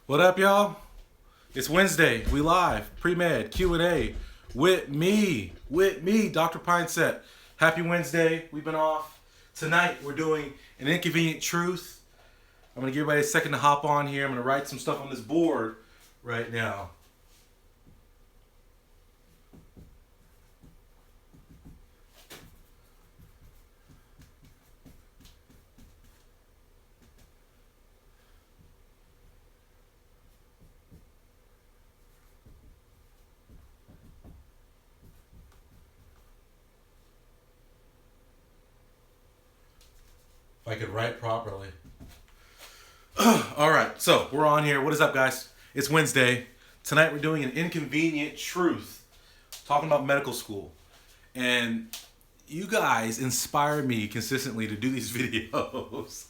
What up, y'all? It's Wednesday. We live. Premed Q&A with me, Dr. Pinesett. Happy Wednesday. We've been off. Tonight, we're doing an Inconvenient Truth. I'm going to give everybody a second to hop on here. I'm going to write some stuff on this board right now. If I could write properly. All right, so we're on here. What is up, guys? It's Wednesday. Tonight we're doing an Inconvenient Truth, talking about medical school. And you guys inspire me consistently to do these videos.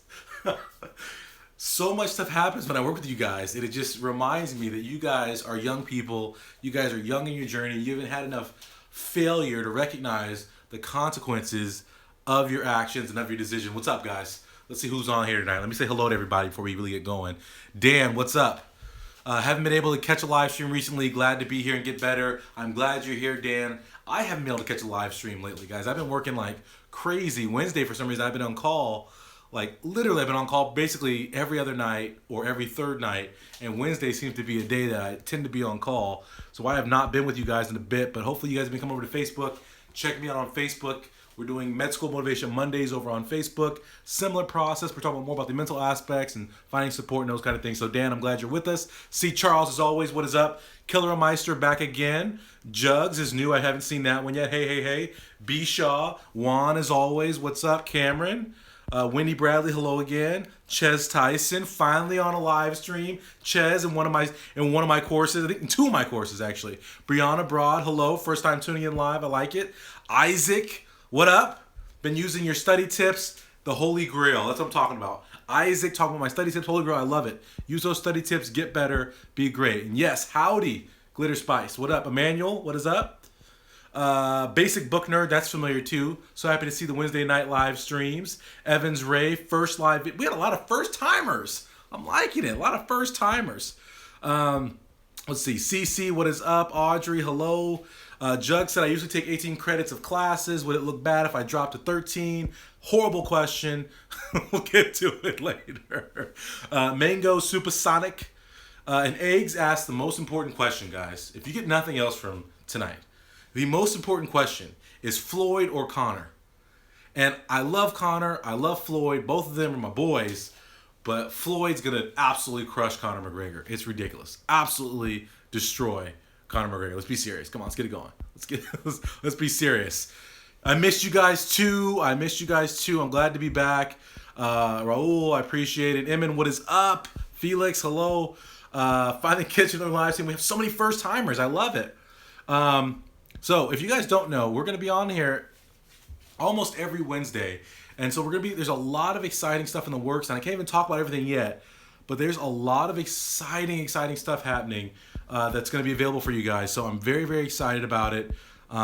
So much stuff happens when I work with you guys, and it just reminds me that you guys are young people. You guys are young in your journey. You haven't had enough failure to recognize the consequences of your actions and of your decision. What's up, guys? Let's see who's on here tonight. Let me say hello to everybody before we really get going. Dan, what's up? Haven't been able to catch a live stream recently. Glad to be here and get better. I'm glad you're here, Dan. I haven't been able to catch a live stream lately, guys. I've been working like crazy. Wednesday, for some reason, I've been on call. Like, literally, I've been on call basically every other night or every third night. And Wednesday seems to be a day that I tend to be on call. So I have not been with you guys in a bit. But hopefully you guys can come over to Facebook. Check me out on Facebook. We're doing Med School Motivation Mondays over on Facebook. Similar process. We're talking more about the mental aspects and finding support and those kind of things. So, Dan, I'm glad you're with us. C. Charles, as always, what is up? Killer Meister back again. Jugs is new. I haven't seen that one yet. Hey. B. Shaw. Juan, as always. What's up? Cameron. Wendy Bradley, hello again. Ches Tyson, finally on a live stream. Ches in one of my courses, I think in two of my courses actually. Brianna Broad, hello. First time tuning in live. I like it. Isaac, what up? Been using your study tips, the Holy Grail. That's what I'm talking about. Isaac talking about my study tips, Holy Grail. I love it. Use those study tips, get better, be great. And yes, howdy, Glitter Spice. What up, Emmanuel? What is up? Basic Book Nerd, that's familiar too. So happy to see the Wednesday night live streams. Evans Ray, first live. We had a lot of first timers. I'm liking it. A lot of first timers. Let's see. CC, what is up? Audrey, hello. Jug said I usually take 18 credits of classes. Would it look bad if I dropped to 13? Horrible question. We'll get to it later. Mango Supersonic and Eggs asked the most important question, guys. If you get nothing else from tonight, the most important question is Floyd or Connor. And I love Connor. I love Floyd. Both of them are my boys. But Floyd's going to absolutely crush Conor McGregor. It's ridiculous. Absolutely destroy Conor McGregor. Let's be serious. Come on, let's get it going. Let's be serious. I missed you guys too. I'm glad to be back. Raul, I appreciate it. Emin, what is up? Felix, hello. Finally catching the live stream. We have so many first timers. I love it. So if you guys don't know, we're going to be on here almost every Wednesday. And so there's a lot of exciting stuff in the works. And I can't even talk about everything yet. But there's a lot of exciting stuff happening that's going to be available for you guys. So I'm very, very excited about it. We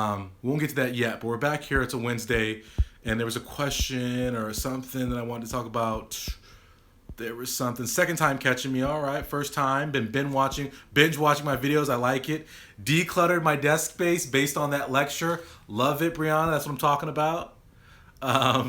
won't get to that yet. But we're back here. It's a Wednesday. And there was a question or something that I wanted to talk about. There was something. Second time catching me. All right. First time. Been binge watching my videos. I like it. Decluttered my desk space based on that lecture. Love it, Brianna. That's what I'm talking about.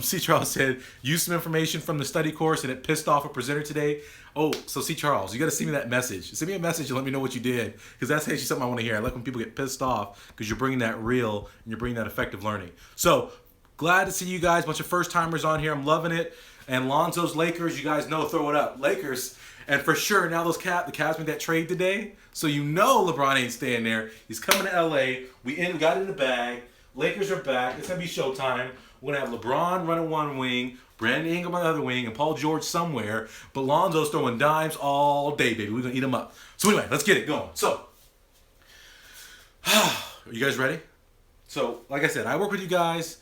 C. Charles said, use some information from the study course and it pissed off a presenter today. Oh, so C. Charles, you got to send me that message. Send me a message and let me know what you did. Because that's actually something I want to hear. I like when people get pissed off because you're bringing that real and you're bringing that effective learning. So glad to see you guys. Bunch of first timers on here. I'm loving it. And Lonzo's Lakers, you guys know, throw it up. Lakers. And for sure, now the Cavs made that trade today. So you know LeBron ain't staying there. He's coming to L.A. We got it in the bag. Lakers are back. It's going to be showtime. We're going to have LeBron running one wing, Brandon Ingram on the other wing, and Paul George somewhere. But Lonzo's throwing dimes all day, baby. We're going to eat them up. So anyway, let's get it going. So, are you guys ready? So, like I said, I work with you guys.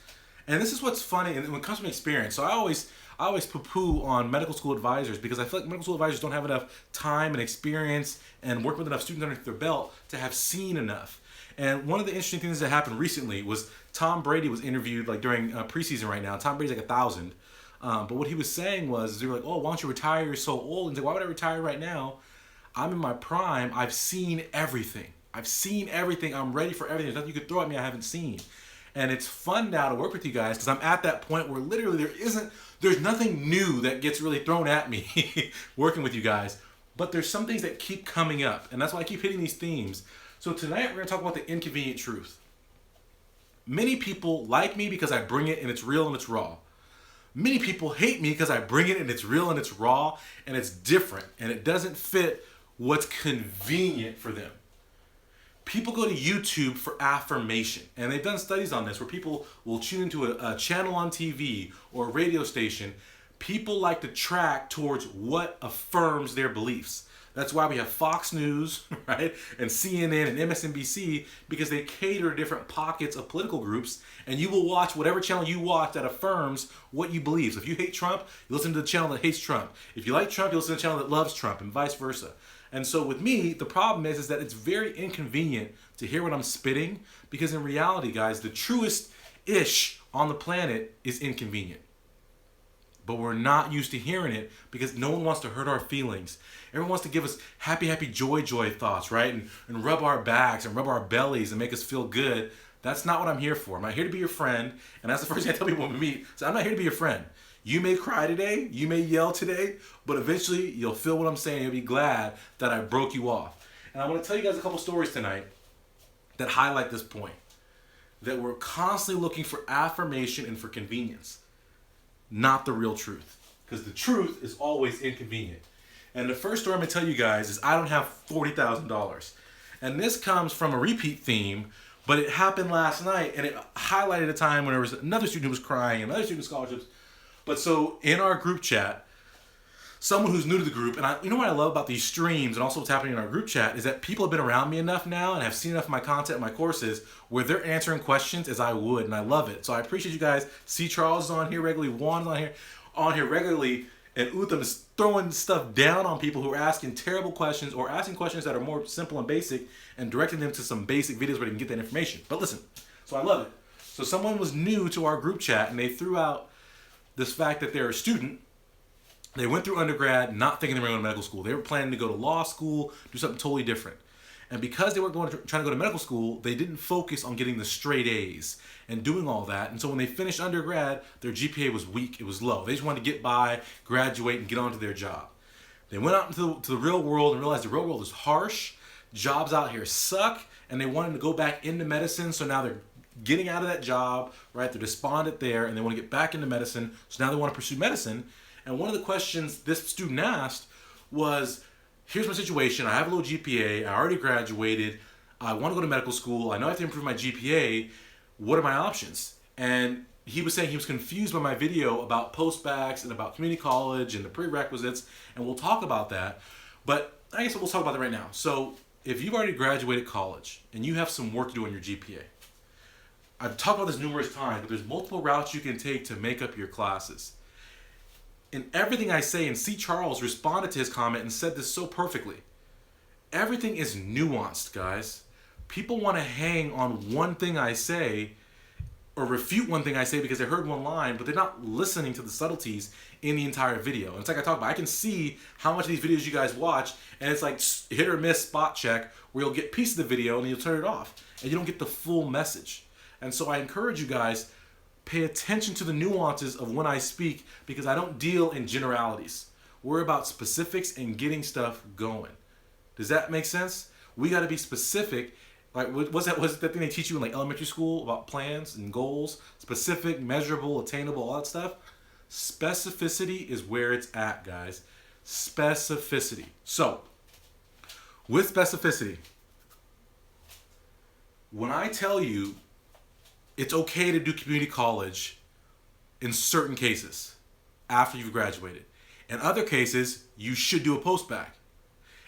And this is what's funny, and when it comes from experience. So I always poo-poo on medical school advisors because I feel like medical school advisors don't have enough time and experience and work with enough students underneath their belt to have seen enough. And one of the interesting things that happened recently was Tom Brady was interviewed like during preseason right now. Tom Brady's like 1,000. But what he was saying was, they were like, oh, why don't you retire? You're so old. And he's like, why would I retire right now? I'm in my prime. I've seen everything. I'm ready for everything. There's nothing you could throw at me I haven't seen. And it's fun now to work with you guys because I'm at that point where literally there's nothing new that gets really thrown at me working with you guys. But there's some things that keep coming up. And that's why I keep hitting these themes. So tonight we're going to talk about the inconvenient truth. Many people like me because I bring it and it's real and it's raw. Many people hate me because I bring it and it's real and it's raw and it's different and it doesn't fit what's convenient for them. People go to YouTube for affirmation, and they've done studies on this where people will tune into a channel on TV or a radio station. People like to track towards what affirms their beliefs. That's why we have Fox News, right, and CNN and MSNBC, because they cater to different pockets of political groups, and you will watch whatever channel you watch that affirms what you believe. So if you hate Trump, you listen to the channel that hates Trump. If you like Trump, you listen to the channel that loves Trump, and vice versa. And so with me, the problem is that it's very inconvenient to hear what I'm spitting, because in reality, guys, the truest ish on the planet is inconvenient. But we're not used to hearing it because no one wants to hurt our feelings. Everyone wants to give us happy, joy thoughts, right? And rub our backs and rub our bellies and make us feel good. That's not what I'm here for. I'm not here to be your friend. And that's the first thing I tell people when we meet. So I'm not here to be your friend. You may cry today, you may yell today, but eventually you'll feel what I'm saying. You'll be glad that I broke you off. And I want to tell you guys a couple stories tonight that highlight this point. That we're constantly looking for affirmation and for convenience. Not the real truth. Because the truth is always inconvenient. And the first story I'm going to tell you guys is I don't have $40,000. And this comes from a repeat theme, but it happened last night and it highlighted a time when there was another student who was crying, another student with scholarships. But so in our group chat, someone who's new to the group, and you know what I love about these streams and also what's happening in our group chat is that people have been around me enough now and have seen enough of my content and my courses where they're answering questions as I would, and I love it. So I appreciate you guys. See, Charles is on here regularly, Juan's on here regularly, and Utham is throwing stuff down on people who are asking terrible questions or asking questions that are more simple and basic and directing them to some basic videos where they can get that information. But listen, so I love it. So someone was new to our group chat and they threw out this fact that they're a student. They went through undergrad not thinking they were going to medical school. They were planning to go to law school, do something totally different. And because they weren't trying to go to medical school, they didn't focus on getting the straight A's and doing all that. And so when they finished undergrad, their GPA was weak. It was low. They just wanted to get by, graduate, and get on to their job. They went out into the real world and realized the real world is harsh. Jobs out here suck. And they wanted to go back into medicine. So now they're getting out of that job, right? They're despondent there and they want to get back into medicine. So now they want to pursue medicine. And one of the questions this student asked was, here's my situation. I have a low GPA. I already graduated. I want to go to medical school. I know I have to improve my GPA. What are my options? And he was saying he was confused by my video about post-bacs and about community college and the prerequisites. And we'll talk about that. But I guess we'll talk about that right now. So if you've already graduated college and you have some work to do on your GPA, I've talked about this numerous times, but there's multiple routes you can take to make up your classes. In everything I say, and C. Charles responded to his comment and said this so perfectly. Everything is nuanced, guys. People want to hang on one thing I say or refute one thing I say because they heard one line, but they're not listening to the subtleties in the entire video. And it's like I talk about, I can see how much of these videos you guys watch, and it's like hit or miss spot check where you'll get pieces of the video and you'll turn it off, and you don't get the full message. And so I encourage you guys, pay attention to the nuances of when I speak because I don't deal in generalities. We're about specifics and getting stuff going. Does that make sense? We got to be specific. Like, was that thing they teach you in like elementary school about plans and goals? Specific, measurable, attainable, all that stuff. Specificity is where it's at, guys. Specificity. So, with specificity, when I tell you it's okay to do community college in certain cases after you've graduated. In other cases, you should do a post-bac.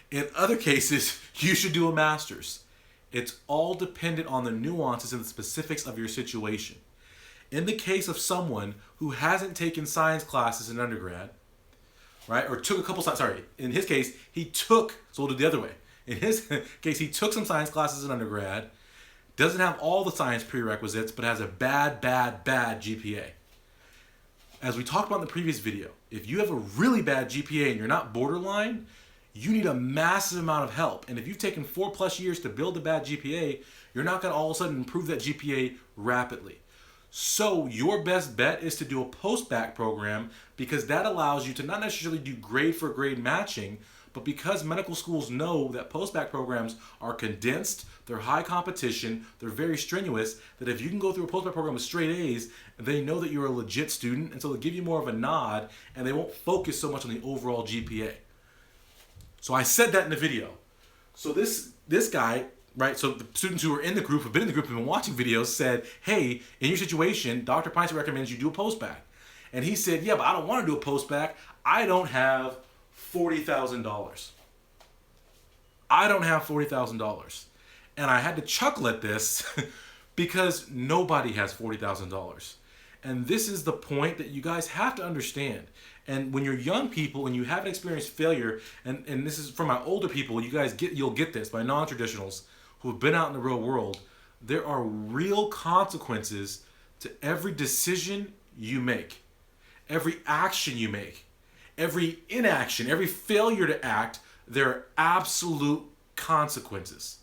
In other cases, you should do a master's. It's all dependent on the nuances and the specifics of your situation. In the case of someone who hasn't taken science classes in undergrad, right, or took a couple, in his case, so we'll do it the other way. In his case, he took some science classes in undergrad, doesn't have all the science prerequisites, but has a bad GPA. As we talked about in the previous video, if you have a really bad GPA and you're not borderline, you need a massive amount of help. And if you've taken 4+ years to build a bad GPA, you're not going to all of a sudden improve that GPA rapidly. So your best bet is to do a post-bac program, because that allows you to not necessarily do grade for grade matching, but because medical schools know that post-bac programs are condensed, they're high competition, they're very strenuous, that if you can go through a post-bac program with straight A's, they know that you're a legit student, and so they'll give you more of a nod, and they won't focus so much on the overall GPA. So I said that in the video. So this guy, right, so the students who are in the group, have been in the group, have been watching videos, said, hey, in your situation, Dr. Pinesett recommends you do a post-bac. And he said, yeah, but I don't want to do a post-bac. I don't have $40,000. I don't have $40,000. And I had to chuckle at this because nobody has $40,000. And this is the point that you guys have to understand. And when you're young people and you haven't experienced failure, and this is for my older people, you'll get this, my non-traditionals who have been out in the real world, there are real consequences to every decision you make, every action you make, every inaction, every failure to act. There are absolute consequences.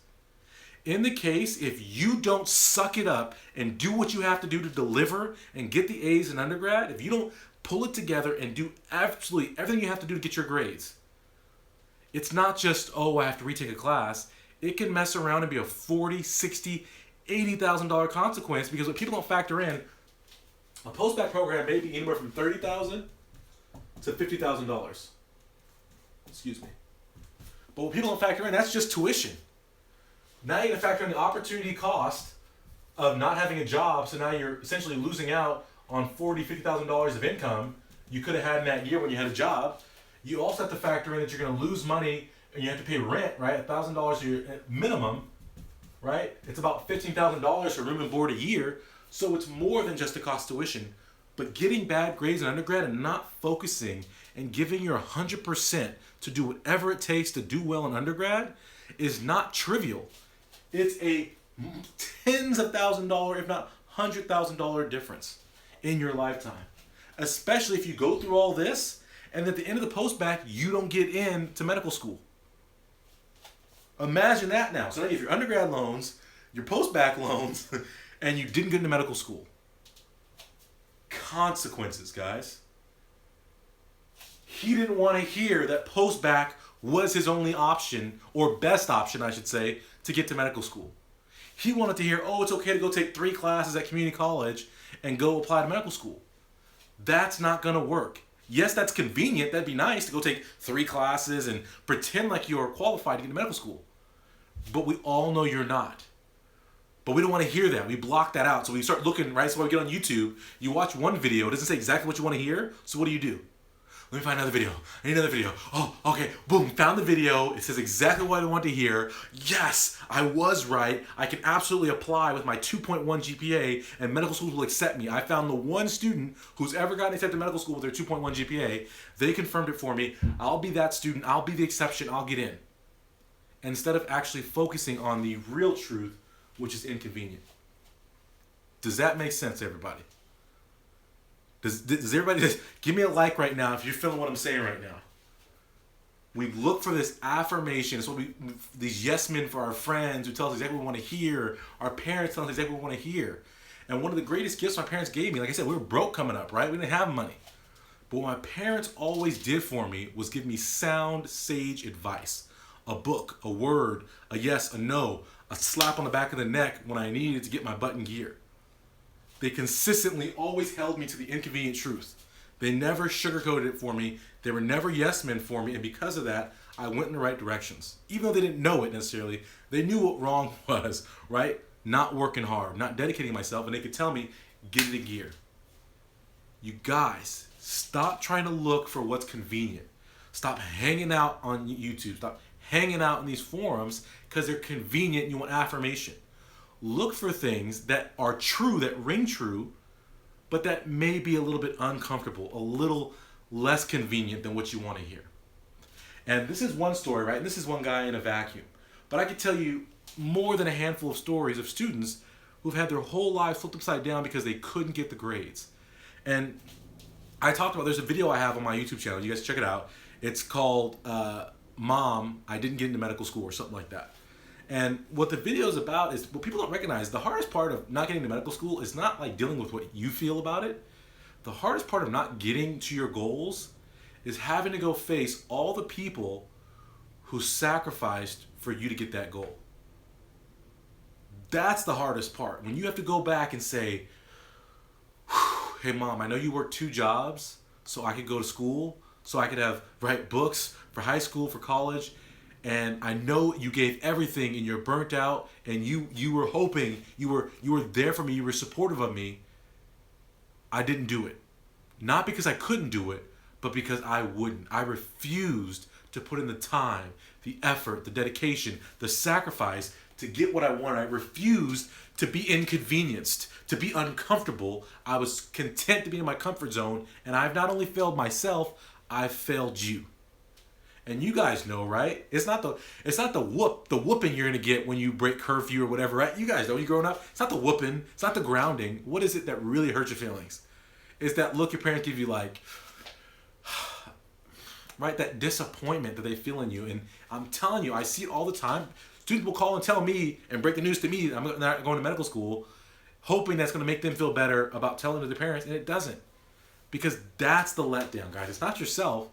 In the case, if you don't suck it up and do what you have to do to deliver and get the A's in undergrad, if you don't pull it together and do absolutely everything you have to do to get your grades, it's not just, oh, I have to retake a class. It can mess around and be a $40,000, $60,000, $80,000 consequence, because what people don't factor in, a post-bac program may be anywhere from $30,000 to $50,000. Excuse me. But what people don't factor in, that's just tuition. Now you got to factor in the opportunity cost of not having a job, so now you're essentially losing out on $40,000, $50,000 of income you could have had in that year when you had a job. You also have to factor in that you're going to lose money and you have to pay rent, right? $1,000 a year minimum, right? It's about $15,000 for room and board a year. So it's more than just the cost of tuition. But getting bad grades in undergrad and not focusing and giving your 100% to do whatever it takes to do well in undergrad is not trivial. It's a tens of $1,000s, if not $100,000 difference in your lifetime. Especially if you go through all this and at the end of the post-bac, you don't get into medical school. Imagine that now. So now you have your undergrad loans, your post-bac loans, and you didn't get into medical school. Consequences, guys. He didn't want to hear that post-bac was his only option, or best option, I should say, to get to medical school. He wanted to hear, oh, it's okay to go take 3 classes at community college and go apply to medical school. That's not going to work. Yes, that's convenient. That'd be nice to go take 3 classes and pretend like you're qualified to get to medical school. But we all know you're not. But we don't want to hear that. We block that out. So we start looking, right? So when we get on YouTube, you watch one video, it doesn't say exactly what you want to hear. So what do? Let me find another video. I need another video. Oh, okay. Boom. Found the video. It says exactly what I want to hear. Yes, I was right. I can absolutely apply with my 2.1 GPA and medical schools will accept me. I found the one student who's ever gotten accepted to medical school with their 2.1 GPA. They confirmed it for me. I'll be that student. I'll be the exception. I'll get in. Instead of actually focusing on the real truth, which is inconvenient. Does that make sense, everybody? Does everybody just give me a like right now if you're feeling what I'm saying right now? We look for this affirmation. It's what these yes men for our friends who tell us exactly what we want to hear. Our parents tell us exactly what we want to hear. And one of the greatest gifts my parents gave me, like I said, we were broke coming up, right? We didn't have money. But what my parents always did for me was give me sound, sage advice. A book, a word, a yes, a no, a slap on the back of the neck when I needed to get my butt in gear. They consistently always held me to the inconvenient truth. They never sugarcoated it for me. They were never yes men for me. And because of that, I went in the right directions. Even though they didn't know it necessarily, they knew what wrong was, right? Not working hard, not dedicating myself. And they could tell me, get it in gear. You guys, stop trying to look for what's convenient. Stop hanging out on YouTube. Stop hanging out in these forums because they're convenient and you want affirmation. Look for things that are true, that ring true, but that may be a little bit uncomfortable, a little less convenient than what you want to hear. And this is one story, right? And this is one guy in a vacuum. But I could tell you more than a handful of stories of students who've had their whole lives flipped upside down because they couldn't get the grades. And I talked about, there's a video I have on my YouTube channel. You guys check it out. It's called Mom, I didn't get into medical school or something like that. And what the video is about is what people don't recognize. The hardest part of not getting to medical school is not like dealing with what you feel about it. The hardest part of not getting to your goals is having to go face all the people who sacrificed for you to get that goal. That's the hardest part. When you have to go back and say, hey mom, I know you worked 2 jobs so I could go to school, so I could write books for high school, for college, and I know you gave everything and you're burnt out and you were hoping, you were there for me, you were supportive of me. I didn't do it. Not because I couldn't do it, but because I wouldn't. I refused to put in the time, the effort, the dedication, the sacrifice to get what I wanted. I refused to be inconvenienced, to be uncomfortable. I was content to be in my comfort zone, and I've not only failed myself, I've failed you. And you guys know, right? It's not the whooping you're gonna get when you break curfew or whatever, right? You guys know, you growing up, it's not the whooping, it's not the grounding. What is it that really hurts your feelings? It's that look your parents give you, like, right? That disappointment that they feel in you. And I'm telling you, I see it all the time. Students will call and tell me and break the news to me that I'm not going to medical school, hoping that's going to make them feel better about telling to their parents, and it doesn't. Because that's the letdown, guys. It's not yourself,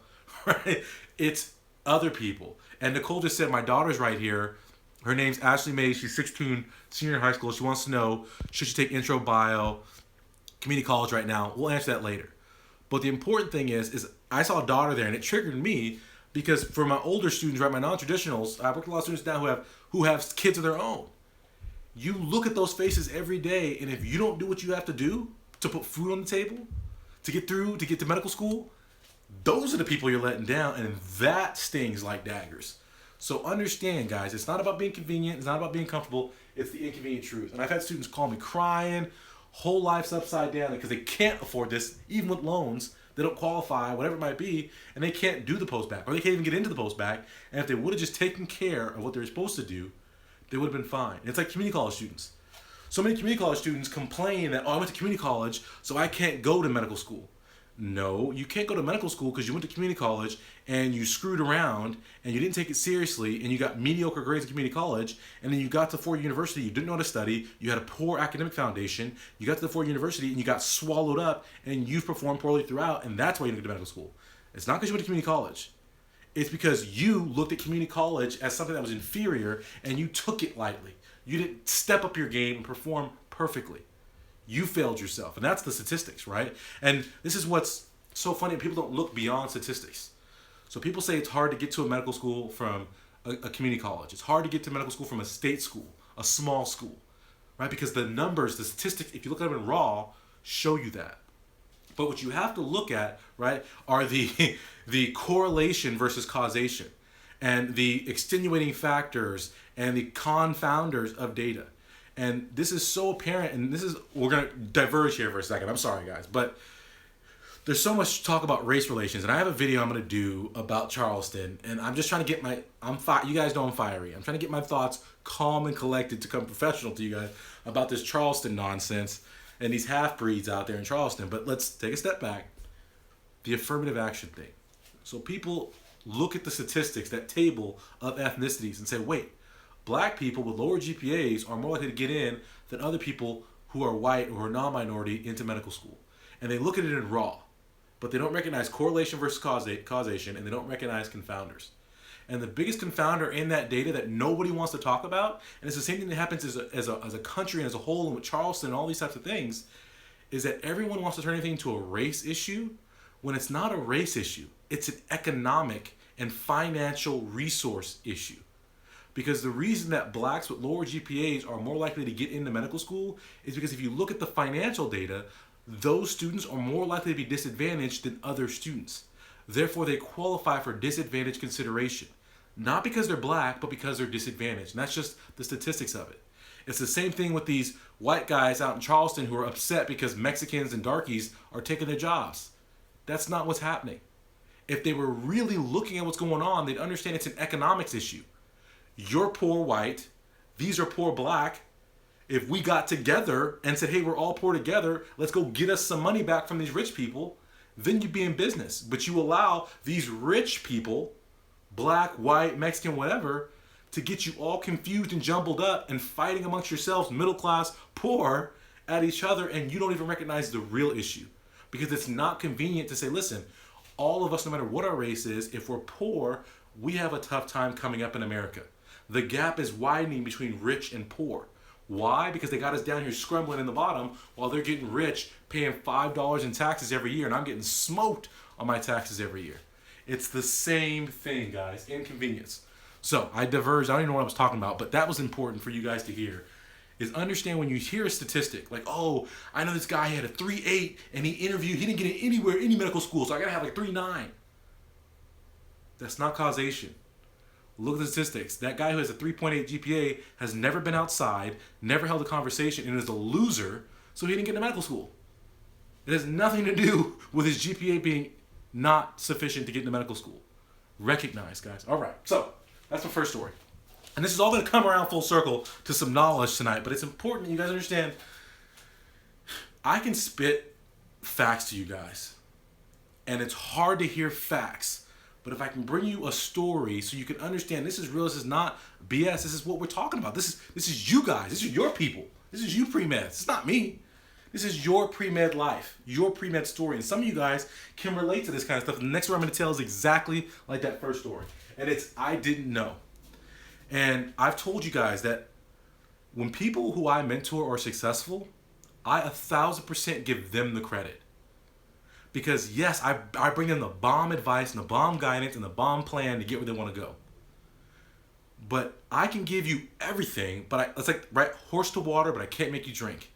right? It's other people. And Nicole just said, my daughter's right here. Her name's Ashley May. She's 16, senior in high school. She wants to know, should she take intro bio, community college right now? We'll answer that later. But the important thing is I saw a daughter there, and it triggered me because for my older students, right, my non-traditionals, I work with a lot of students now who have kids of their own. You look at those faces every day, and if you don't do what you have to do to put food on the table, to get to medical school, those are the people you're letting down, and that stings like daggers. So understand, guys, it's not about being convenient, it's not about being comfortable, it's the inconvenient truth. And I've had students call me crying, whole life's upside down because they can't afford this, even with loans. They don't qualify, whatever it might be, and they can't do the post-bac, or they can't even get into the post-bac. And if they would have just taken care of what they're supposed to do, they would have been fine. And it's like community college students. So many community college students complain that, I went to community college, so I can't go to medical school. No, you can't go to medical school because you went to community college and you screwed around and you didn't take it seriously and you got mediocre grades at community college, and then you got to 4-year university, you didn't know how to study, you had a poor academic foundation, you got to the 4-year university and you got swallowed up and you performed poorly throughout, and that's why you didn't go to medical school. It's not because you went to community college. It's because you looked at community college as something that was inferior and you took it lightly. You didn't step up your game and perform perfectly. You failed yourself. And that's the statistics, right? And this is what's so funny. People don't look beyond statistics. So people say it's hard to get to a medical school from a community college. It's hard to get to medical school from a state school, a small school, right? Because the numbers, the statistics, if you look at them in raw, show you that. But what you have to look at, right, are the correlation versus causation and the extenuating factors and the confounders of data. And this is so apparent, and we're going to diverge here for a second. I'm sorry, guys, but there's so much talk about race relations, and I have a video I'm going to do about Charleston, and I'm just trying to get you guys know I'm fiery. I'm trying to get my thoughts calm and collected to come professional to you guys about this Charleston nonsense and these half-breeds out there in Charleston. But let's take a step back. The affirmative action thing. So people look at the statistics, that table of ethnicities, and say, wait, black people with lower GPAs are more likely to get in than other people who are white or who are non-minority into medical school. And they look at it in raw, but they don't recognize correlation versus causation, and they don't recognize confounders. And the biggest confounder in that data that nobody wants to talk about, and it's the same thing that happens as a country and as a whole, and with Charleston and all these types of things, is that everyone wants to turn anything into a race issue when it's not a race issue. It's an economic and financial resource issue. Because the reason that blacks with lower GPAs are more likely to get into medical school is because if you look at the financial data, those students are more likely to be disadvantaged than other students. Therefore, they qualify for disadvantage consideration. Not because they're black, but because they're disadvantaged. And that's just the statistics of it. It's the same thing with these white guys out in Charleston who are upset because Mexicans and darkies are taking their jobs. That's not what's happening. If they were really looking at what's going on, they'd understand it's an economics issue. You're poor white, these are poor black. If we got together and said, hey, we're all poor together, let's go get us some money back from these rich people, then you'd be in business. But you allow these rich people, black, white, Mexican, whatever, to get you all confused and jumbled up and fighting amongst yourselves, middle class, poor, at each other, and you don't even recognize the real issue. Because it's not convenient to say, listen, all of us, no matter what our race is, if we're poor, we have a tough time coming up in America. The gap is widening between rich and poor. Why? Because they got us down here scrambling in the bottom while they're getting rich, paying $5 in taxes every year, and I'm getting smoked on my taxes every year. It's the same thing, guys. Inconvenience. So I diverged. I don't even know what I was talking about, but that was important for you guys to hear. Is understand when you hear a statistic like, oh, I know this guy had a 3.8 and he didn't get in anywhere, any medical school, so I gotta have like 3.9. That's not causation. Look at the statistics. That guy who has a 3.8 GPA has never been outside, never held a conversation, and is a loser, so he didn't get into medical school. It has nothing to do with his GPA being not sufficient to get into medical school. Recognize, guys. All right, so that's my first story. And this is all going to come around full circle to some knowledge tonight, but it's important that you guys understand I can spit facts to you guys, and it's hard to hear facts. But if I can bring you a story so you can understand this is real, this is not BS, this is what we're talking about. This is you guys, this is your people. This is you premeds. It's not me. This is your pre-med life, your pre-med story. And some of you guys can relate to this kind of stuff. The next story I'm going to tell is exactly like that first story. And it's I didn't know. And I've told you guys that when people who I mentor are successful, I 1,000% give them the credit. Because yes, I bring them the bomb advice and the bomb guidance and the bomb plan to get where they want to go. But I can give you everything, but it's like, right, horse to water, but I can't make you drink.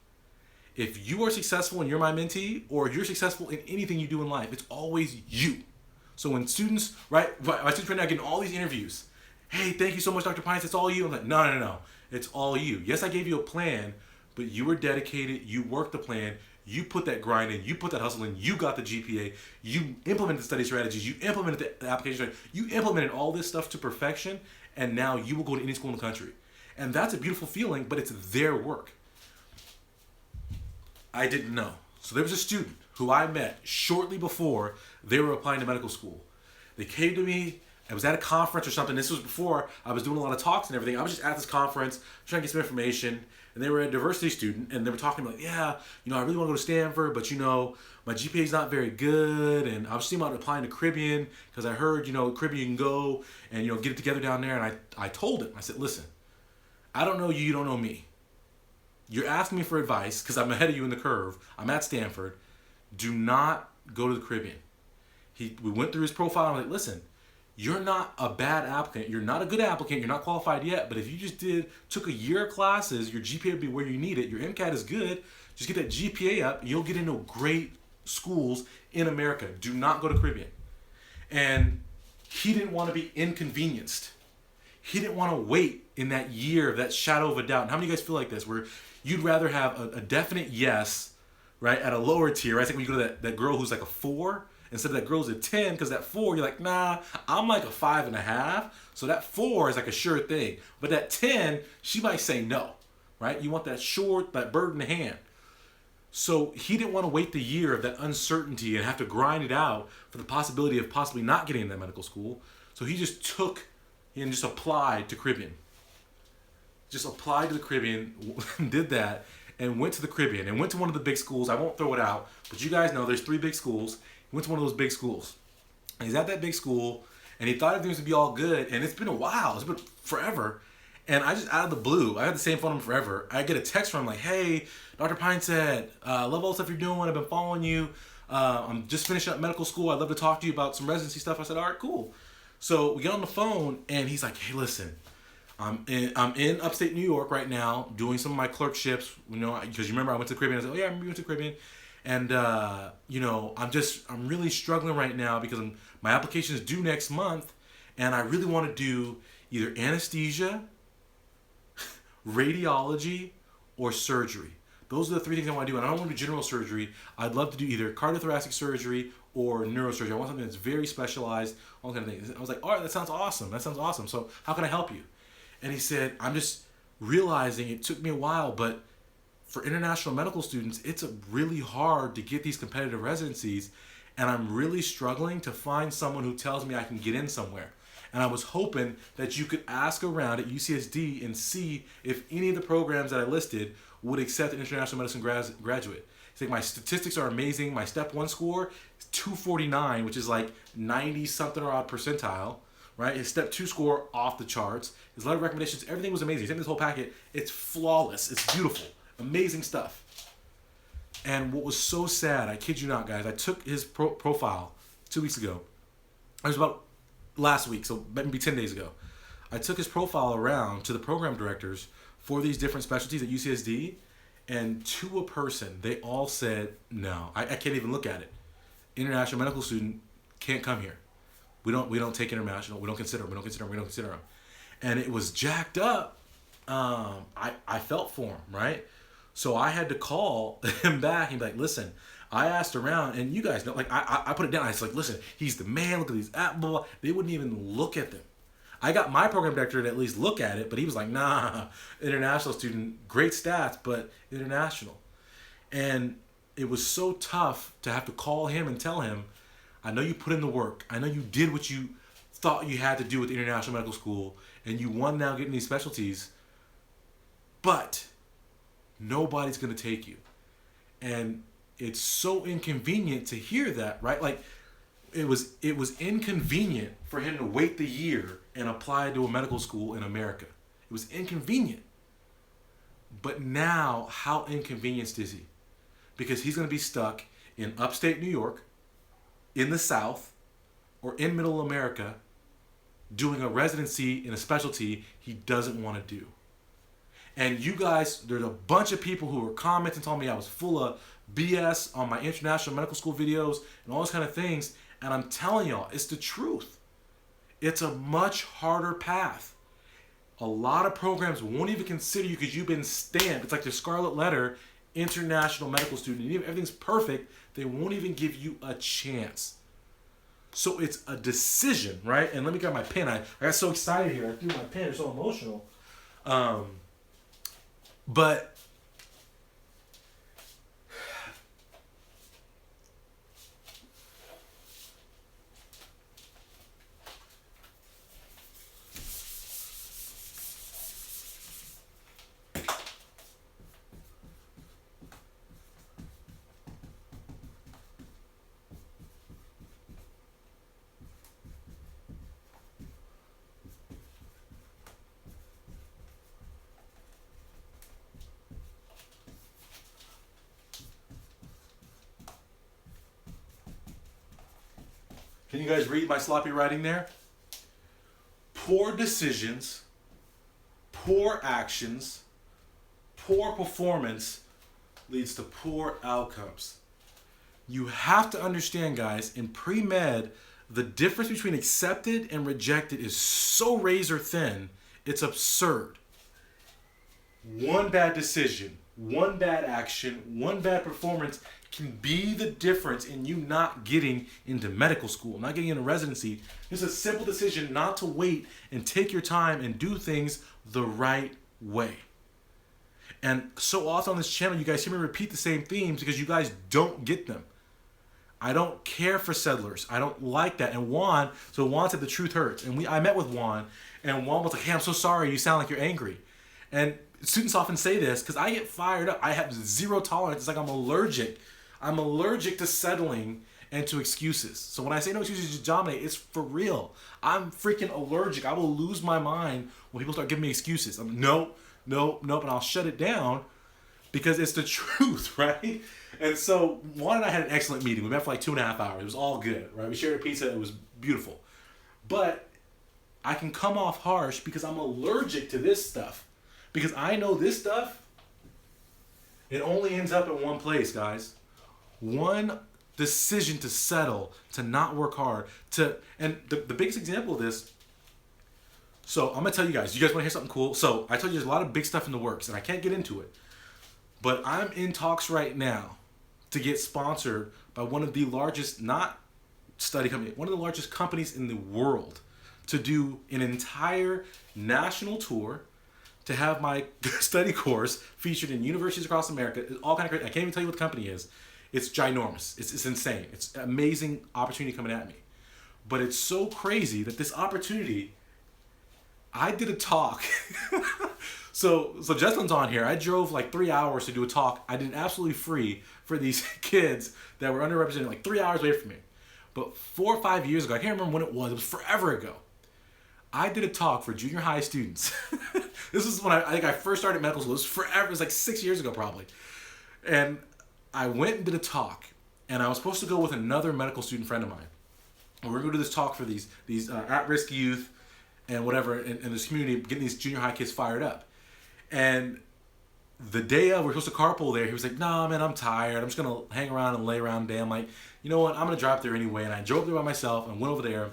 If you are successful and you're my mentee, or you're successful in anything you do in life, it's always you. So when students, right, my students right now getting all these interviews, hey, thank you so much, Dr. Pinesett, it's all you. I'm like, no, it's all you. Yes, I gave you a plan, but you were dedicated, you worked the plan, you put that grind in, you put that hustle in, you got the GPA, you implemented the study strategies, you implemented the application strategy, you implemented all this stuff to perfection, and now you will go to any school in the country. And that's a beautiful feeling, but it's their work. I didn't know. So there was a student who I met shortly before they were applying to medical school. They came to me, I was at a conference or something. This was before I was doing a lot of talks and everything. I was just at this conference trying to get some information, and they were a diversity student, and they were talking about, yeah, I really want to go to Stanford, but my GPA is not very good, and I was thinking about applying to Caribbean because I heard, Caribbean you can go and get it together down there. And I told him, I said, listen, I don't know you, you don't know me. You're asking me for advice because I'm ahead of you in the curve. I'm at Stanford. Do not go to the Caribbean. We went through his profile. I'm like, listen, you're not a bad applicant. You're not a good applicant. You're not qualified yet. But if you just took a year of classes, your GPA would be where you need it. Your MCAT is good. Just get that GPA up. You'll get into great schools in America. Do not go to Caribbean. And he didn't want to be inconvenienced. He didn't want to wait in that year of that shadow of a doubt. And how many of you guys feel like this, where you'd rather have a definite yes, right, at a lower tier? Right? It's like when you go to that girl who's like a 4, instead of that girl's a 10, because that 4, you're like, nah, I'm like a 5.5. So that 4 is like a sure thing. But that 10, she might say no, right? You want that short, that bird in the hand. So he didn't want to wait the year of that uncertainty and have to grind it out for the possibility of possibly not getting into that medical school. So he just took and just applied to Caribbean. Just applied to the Caribbean, did that, and went to the Caribbean, and went to one of the big schools. I won't throw it out, but you guys know there's 3 big schools. He went to one of those big schools. And he's at that big school, and he thought everything was going to be all good, and it's been a while. It's been forever. And I just, out of the blue, I had the same phone number forever. I get a text from him like, hey, Dr. Pinesett, love all the stuff you're doing. I've been following you. I'm just finishing up medical school. I'd love to talk to you about some residency stuff. I said, all right, cool. So we get on the phone, and he's like, hey, listen, I'm in upstate New York right now doing some of my clerkships, because you remember I went to the Caribbean. I said, oh, yeah, I remember you went to the Caribbean. And, I'm really struggling right now because my application is due next month, and I really want to do either anesthesia, radiology, or surgery. Those are the 3 things I want to do. And I don't want to do general surgery. I'd love to do either cardiothoracic surgery or neurosurgery. I want something that's very specialized, all kind of things. I was like, all right, that sounds awesome. So how can I help you? And he said, I'm just realizing it took me a while, but for international medical students, it's really hard to get these competitive residencies, and I'm really struggling to find someone who tells me I can get in somewhere. And I was hoping that you could ask around at UCSD and see if any of the programs that I listed would accept an international medicine graduate. It's like my statistics are amazing. My step 1 score is 249, which is like 90 something or odd percentile, right? His step 2 score off the charts. His letter of recommendations, everything was amazing. He sent me this whole packet. It's flawless. It's beautiful. Amazing stuff. And what was so sad, I kid you not, guys, I took his profile 2 weeks ago. It was about last week, so maybe 10 days ago. I took his profile around to the program directors for these different specialties at UCSD, and to a person, they all said, no, I can't even look at it. International medical student can't come here. We don't take international. We don't consider them. And it was jacked up. I felt for him, right? So I had to call him back and be like, listen, I asked around, and you guys know, like, I put it down. I was like, listen, he's the man. Look at these, blah, blah, blah. They wouldn't even look at them. I got my program director to at least look at it, but he was like, nah, international student, great stats, but international. And it was so tough to have to call him and tell him, I know you put in the work. I know you did what you thought you had to do with the International Medical School, and you won now getting these specialties, but nobody's going to take you. And it's so inconvenient to hear that, right? Like, it was inconvenient for him to wait the year and apply to a medical school in America. It was inconvenient. But now, how inconvenienced is he? Because he's going to be stuck in upstate New York, in the South, or in middle America, doing a residency in a specialty he doesn't want to do. And you guys, there's a bunch of people who were commenting, telling me I was full of BS on my international medical school videos and all those kind of things. And I'm telling y'all, it's the truth. It's a much harder path. A lot of programs won't even consider you because you've been stamped. It's like the scarlet letter, international medical student. And even if everything's perfect, they won't even give you a chance. So it's a decision, right? And let me grab my pen. I got so excited here. I threw my pen. It's so emotional. But can you guys read my sloppy writing there? Poor decisions, poor actions, poor performance leads to poor outcomes. You have to understand, guys, in pre-med, the difference between accepted and rejected is so razor thin, it's absurd. One bad decision, one bad action, one bad performance can be the difference in you not getting into medical school, not getting into residency. It's a simple decision not to wait and take your time and do things the right way. And so often on this channel, you guys hear me repeat the same themes because you guys don't get them. I don't care for settlers. I don't like that. And Juan said the truth hurts. And I met with Juan, and Juan was like, hey, I'm so sorry. You sound like you're angry. And students often say this because I get fired up. I have zero tolerance. It's like I'm allergic. I'm allergic to settling and to excuses. So when I say no excuses to dominate, it's for real. I'm freaking allergic. I will lose my mind when people start giving me excuses. I'm nope, and I'll shut it down because it's the truth, right? And so Juan and I had an excellent meeting. We met for like 2.5 hours. It was all good, right? We shared a pizza. It was beautiful. But I can come off harsh because I'm allergic to this stuff. Because I know this stuff, it only ends up in one place, guys. One decision to settle, to not work hard, and the biggest example of this, so I'm going to tell you guys want to hear something cool? So I told you there's a lot of big stuff in the works, and I can't get into it. But I'm in talks right now to get sponsored by one of the largest, not study company, one of the largest companies in the world to do an entire national tour to have my study course featured in universities across America. It's all kind of crazy. I can't even tell you what the company is. It's ginormous. It's insane. It's an amazing opportunity coming at me. But it's so crazy that this opportunity, I did a talk. So Jesselyn's on here. I drove like 3 hours to do a talk. I did it absolutely free for these kids that were underrepresented, like 3 hours away from me. But 4 or 5 years ago, I can't remember when it was forever ago, I did a talk for junior high students. This is when I think I first started medical school. It was forever. It was like 6 years ago probably. And I went and did a talk. And I was supposed to go with another medical student friend of mine. And we're going to do this talk for these at-risk youth and whatever in this community, getting these junior high kids fired up. And the day of, we're supposed to carpool there. He was like, "Nah, man, I'm tired. I'm just going to hang around and lay around today." I'm like, you know what? I'm going to drive there anyway. And I drove there by myself and went over there.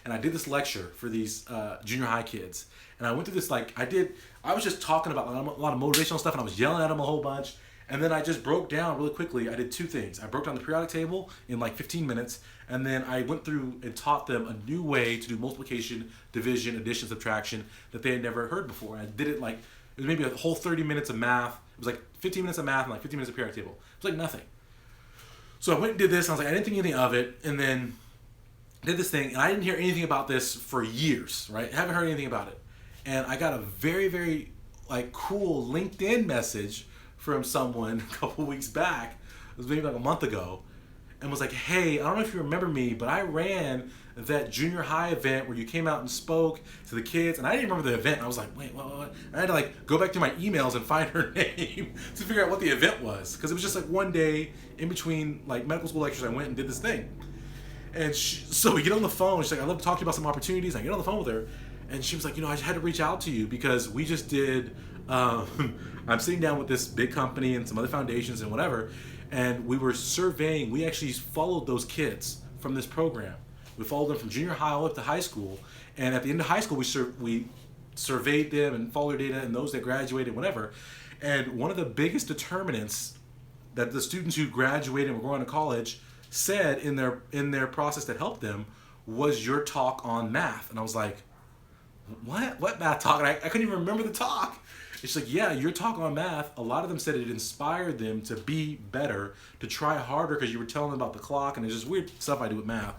And I did this lecture for these junior high kids. And I went through this, I was just talking about a lot of motivational stuff. And I was yelling at them a whole bunch. And then I just broke down really quickly. I did two things. I broke down the periodic table in like 15 minutes. And then I went through and taught them a new way to do multiplication, division, addition, subtraction that they had never heard before. And I did it it was maybe a whole 30 minutes of math. It was like 15 minutes of math and like 15 minutes of periodic table. It was like nothing. So I went and did this. And I was like, I didn't think anything of it. And then did this thing. And I didn't hear anything about this for years, right? Haven't heard anything about it. And I got a very, very cool LinkedIn message from someone a couple weeks back. It was maybe like a month ago. And was like, "Hey, I don't know if you remember me, but I ran that junior high event where you came out and spoke to the kids." And I didn't remember the event. I was like, "Wait, what?" And I had to go back through my emails and find her name to figure out what the event was. Because it was just one day in between medical school lectures, I went and did this thing. And so we get on the phone. She's like, "I'd love to talk to you about some opportunities." I get on the phone with her. And she was like, "I just had to reach out to you because we just did, I'm sitting down with this big company and some other foundations and whatever. And we were surveying, we actually followed those kids from this program. We followed them from junior high all up to high school. And at the end of high school, we surveyed them and followed their data and those that graduated, whatever. And one of the biggest determinants that the students who graduated and were going to college said in their process that helped them was your talk on math." And I was like, What math talk? And I couldn't even remember the talk. It's like, "Yeah, your talk on math," a lot of them said it inspired them to be better, to try harder because you were telling them about the clock and there's just weird stuff I do with math.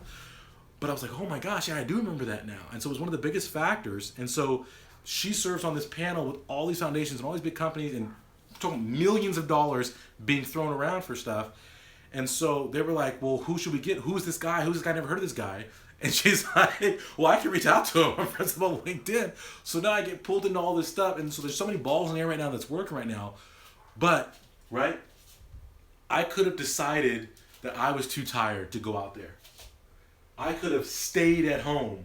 But I was like, "Oh my gosh, yeah, I do remember that now." And so it was one of the biggest factors. And so she serves on this panel with all these foundations and all these big companies and talking millions of dollars being thrown around for stuff. And so they were like, "Well, who should we get? Who's this guy? Who's this guy? Never heard of this guy." And she's like, "Well, I can reach out to him. I'm friends with him on LinkedIn." So now I get pulled into all this stuff. And so there's so many balls in the air right now that's working right now. But, right, I could have decided that I was too tired to go out there. I could have stayed at home.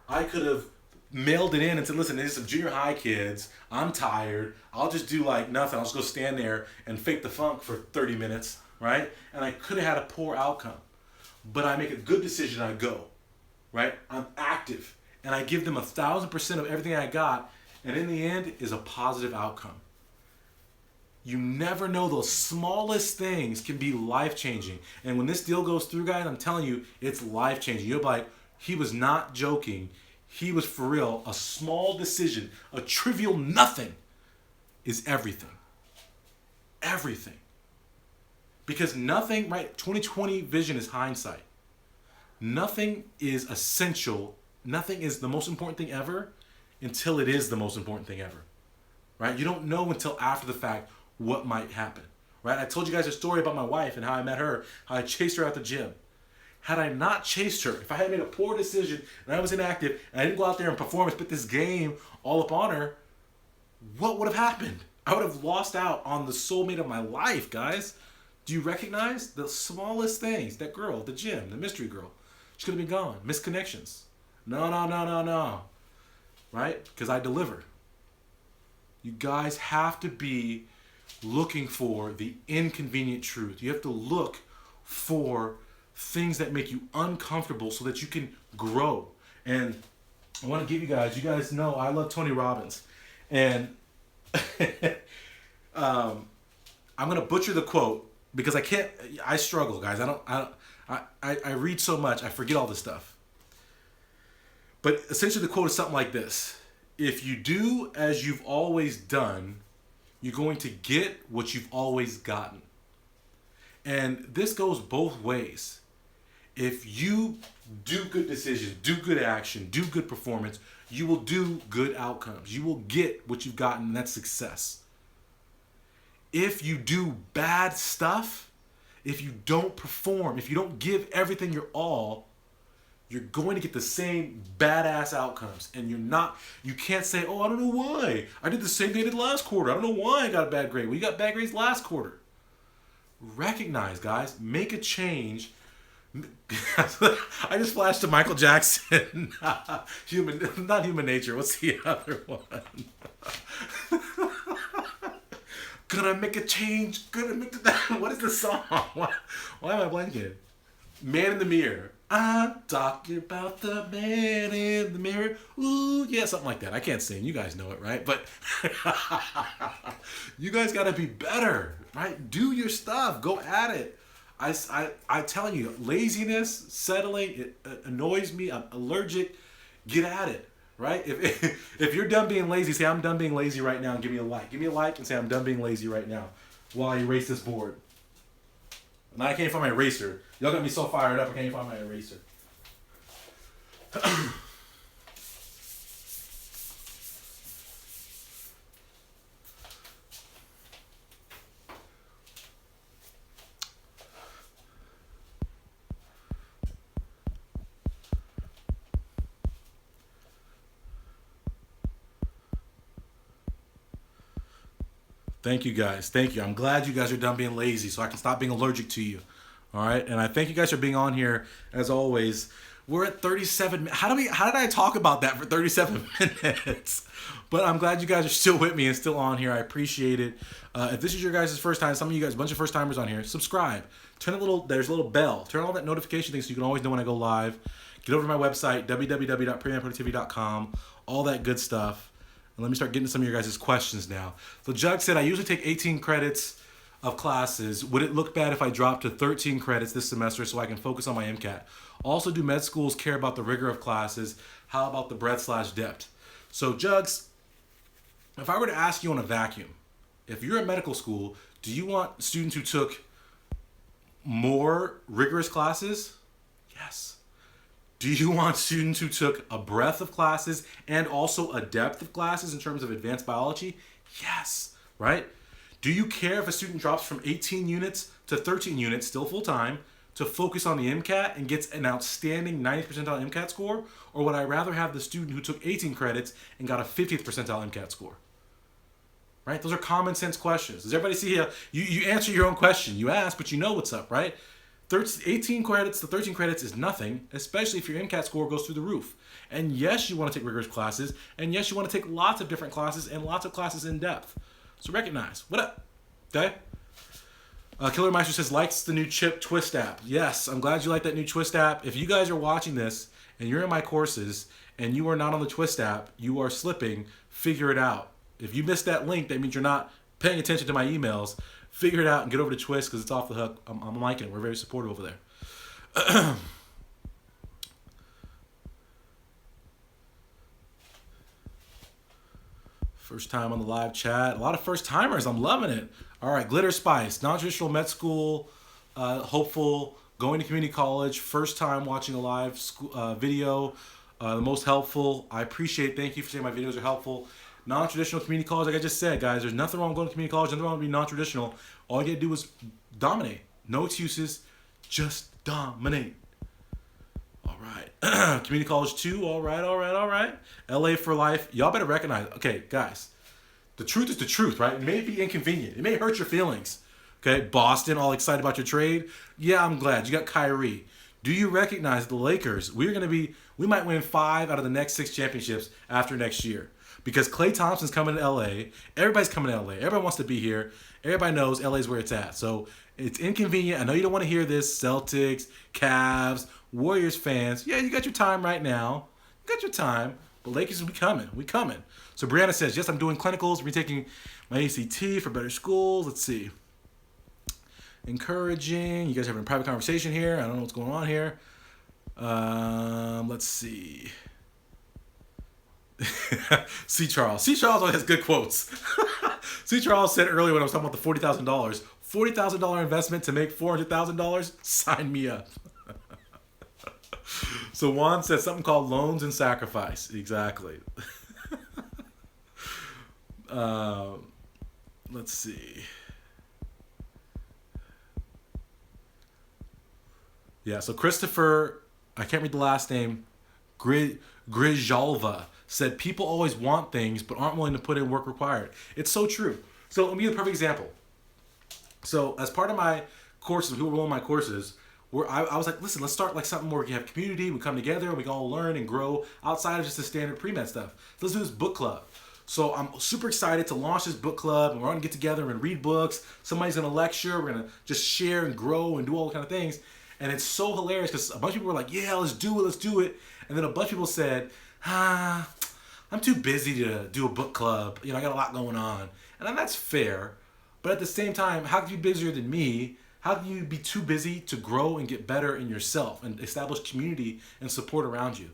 I could have mailed it in and said, "Listen, there's some junior high kids. I'm tired. I'll just do nothing. I'll just go stand there and fake the funk for 30 minutes, right?" And I could have had a poor outcome. But I make a good decision, I go, right? I'm active, and I give them 1,000% of everything I got, and in the end is a positive outcome. You never know, those smallest things can be life-changing. And when this deal goes through, guys, I'm telling you, it's life-changing. You'll be like, he was not joking. He was for real. A small decision, a trivial nothing is everything. Everything. Because nothing, right? 2020 vision is hindsight. Nothing is essential. Nothing is the most important thing ever until it is the most important thing ever. Right? You don't know until after the fact what might happen. Right? I told you guys a story about my wife and how I met her, how I chased her out the gym. Had I not chased her, if I had made a poor decision and I was inactive and I didn't go out there and perform and spit this game all up on her, what would have happened? I would have lost out on the soulmate of my life, guys. Do you recognize the smallest things? That girl at the gym, the mystery girl. She could have been gone. Missed connections. No. Right? Because I deliver. You guys have to be looking for the inconvenient truth. You have to look for things that make you uncomfortable so that you can grow. And I want to give you guys know I love Tony Robbins. And I'm going to butcher the quote. Because I struggle, guys. I read so much, I forget all this stuff. But essentially the quote is something like this: "If you do as you've always done, you're going to get what you've always gotten." And this goes both ways. If you do good decisions, do good action, do good performance, you will do good outcomes. You will get what you've gotten, and that's success. If you do bad stuff, if you don't perform, if you don't give everything your all, you're going to get the same badass outcomes. And you can't say, oh, I don't know why. I did the same thing I did last quarter. I don't know why I got a bad grade. Well, you got bad grades last quarter. Recognize, guys, make a change. I just flashed to Michael Jackson. Not Human Nature. What's the other one? Gonna make a change. Gonna make what is the song? Why am I blanking? Man in the Mirror. I'm talking about the man in the mirror. Ooh, yeah, something like that. I can't sing. You guys know it, right? But you guys gotta be better, right? Do your stuff. Go at it. I tell you, laziness, settling, it annoys me. I'm allergic. Get at it, right? If you're done being lazy, say, I'm done being lazy right now, and give me a like. Give me a like and say, I'm done being lazy right now while I erase this board. And I can't find my eraser. Y'all got me so fired up, I can't even find my eraser. Thank you guys. Thank you. I'm glad you guys are done being lazy so I can stop being allergic to you. All right. And I thank you guys for being on here as always. We're at 37. How did I talk about that for 37 minutes? But I'm glad you guys are still with me and still on here. I appreciate it. If this is your guys' first time, some of you guys, a bunch of first timers on here, subscribe. There's a little bell. Turn on that notification thing so you can always know when I go live. Get over to my website, www.premedproductivity.com. All that good stuff. And let me start getting to some of your guys' questions now. So Jug said, I usually take 18 credits of classes. Would it look bad if I dropped to 13 credits this semester so I can focus on my MCAT? Also, do med schools care about the rigor of classes? How about the breadth/depth? So Jugs, if I were to ask you on a vacuum, if you're in medical school, do you want students who took more rigorous classes? Yes. Do you want students who took a breadth of classes and also a depth of classes in terms of advanced biology? Yes, right? Do you care if a student drops from 18 units to 13 units, still full-time, to focus on the MCAT and gets an outstanding 90th percentile MCAT score? Or would I rather have the student who took 18 credits and got a 50th percentile MCAT score? Right? Those are common sense questions. Does everybody see here? You answer your own question. You ask, but you know what's up, right? 18 credits to 13 credits is nothing, especially if your MCAT score goes through the roof. And yes, you want to take rigorous classes, and yes, you want to take lots of different classes and lots of classes in depth. So recognize. What up? Okay? Killer Meister says, likes the new Chip Twist app. Yes, I'm glad you like that new Twist app. If you guys are watching this and you're in my courses and you are not on the Twist app, you are slipping, figure it out. If you missed that link, that means you're not paying attention to my emails. Figure it out and get over to Twist because it's off the hook. I'm liking it. We're very supportive over there. First time on the live chat. A lot of first timers. I'm loving it. All right, Glitter Spice, non-traditional med school, hopeful, going to community college, first time watching a live video, the most helpful. I appreciate it. Thank you for saying my videos are helpful. Non-traditional community college, like I just said, guys, there's nothing wrong with going to community college, nothing wrong with being non-traditional. All you gotta do is dominate. No excuses, just dominate. All right. Community college 2, all right. LA for life. Y'all better recognize, okay, guys, the truth is the truth, right? It may be inconvenient. It may hurt your feelings. Okay, Boston, all excited about your trade. Yeah, I'm glad. You got Kyrie. Do you recognize the Lakers? We might win 5 out of the next 6 championships after next year. Because Klay Thompson's coming to LA. Everybody's coming to LA. Everybody wants to be here. Everybody knows LA's where it's at. So it's inconvenient. I know you don't want to hear this. Celtics, Cavs, Warriors fans. Yeah, you got your time right now. You got your time. But Lakers, we coming. We coming. So Brianna says, yes, I'm doing clinicals. Retaking my ACT for better schools. Let's see. Encouraging. You guys are having a private conversation here. I don't know what's going on here. Let's see. C. Charles always has good quotes. C. Charles said earlier when I was talking about the $40,000 investment to make $400,000. Sign me up. So Juan says something called loans and sacrifice. Exactly. uh, let's see. Yeah, so Christopher, I can't read the last name, Grijalva, said people always want things but aren't willing to put in work required. It's so true. So let me give you a perfect example. So as part of my courses, people roll my courses, where I was like, listen, let's start like something where we can have community, we come together, and we can all learn and grow outside of just the standard pre-med stuff. So let's do this book club. So I'm super excited to launch this book club, and we're going to get together and read books. Somebody's going to lecture. We're going to just share and grow and do all kind of things. And it's so hilarious because a bunch of people were like, yeah, let's do it. And then a bunch of people said, I'm too busy to do a book club. I got a lot going on. And then that's fair. But at the same time, how can you be busier than me? How can you be too busy to grow and get better in yourself and establish community and support around you,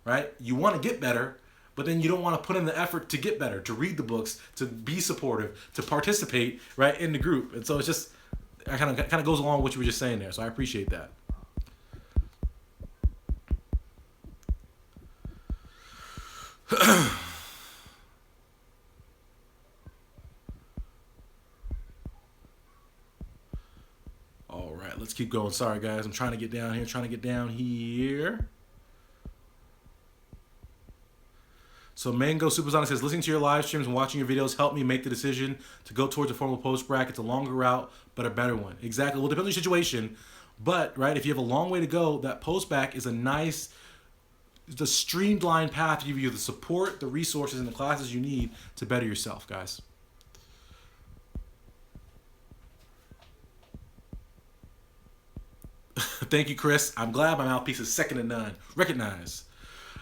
right? You want to get better, but then you don't want to put in the effort to get better, to read the books, to be supportive, to participate, right, in the group. And so it's just, it kind of goes along with what you were just saying there. So I appreciate that. All right, let's keep going. Sorry, guys. I'm trying to get down here. So Mango Supersonic says, listening to your live streams and watching your videos helped me make the decision to go towards a formal post bracket. It's a longer route, but a better one. Exactly. Well, it depends on your situation. But, right, if you have a long way to go, that post back is a nice, the streamlined path to give you the support, the resources, and the classes you need to better yourself, guys. Thank you, Chris. I'm glad my mouthpiece is second to none. Recognize.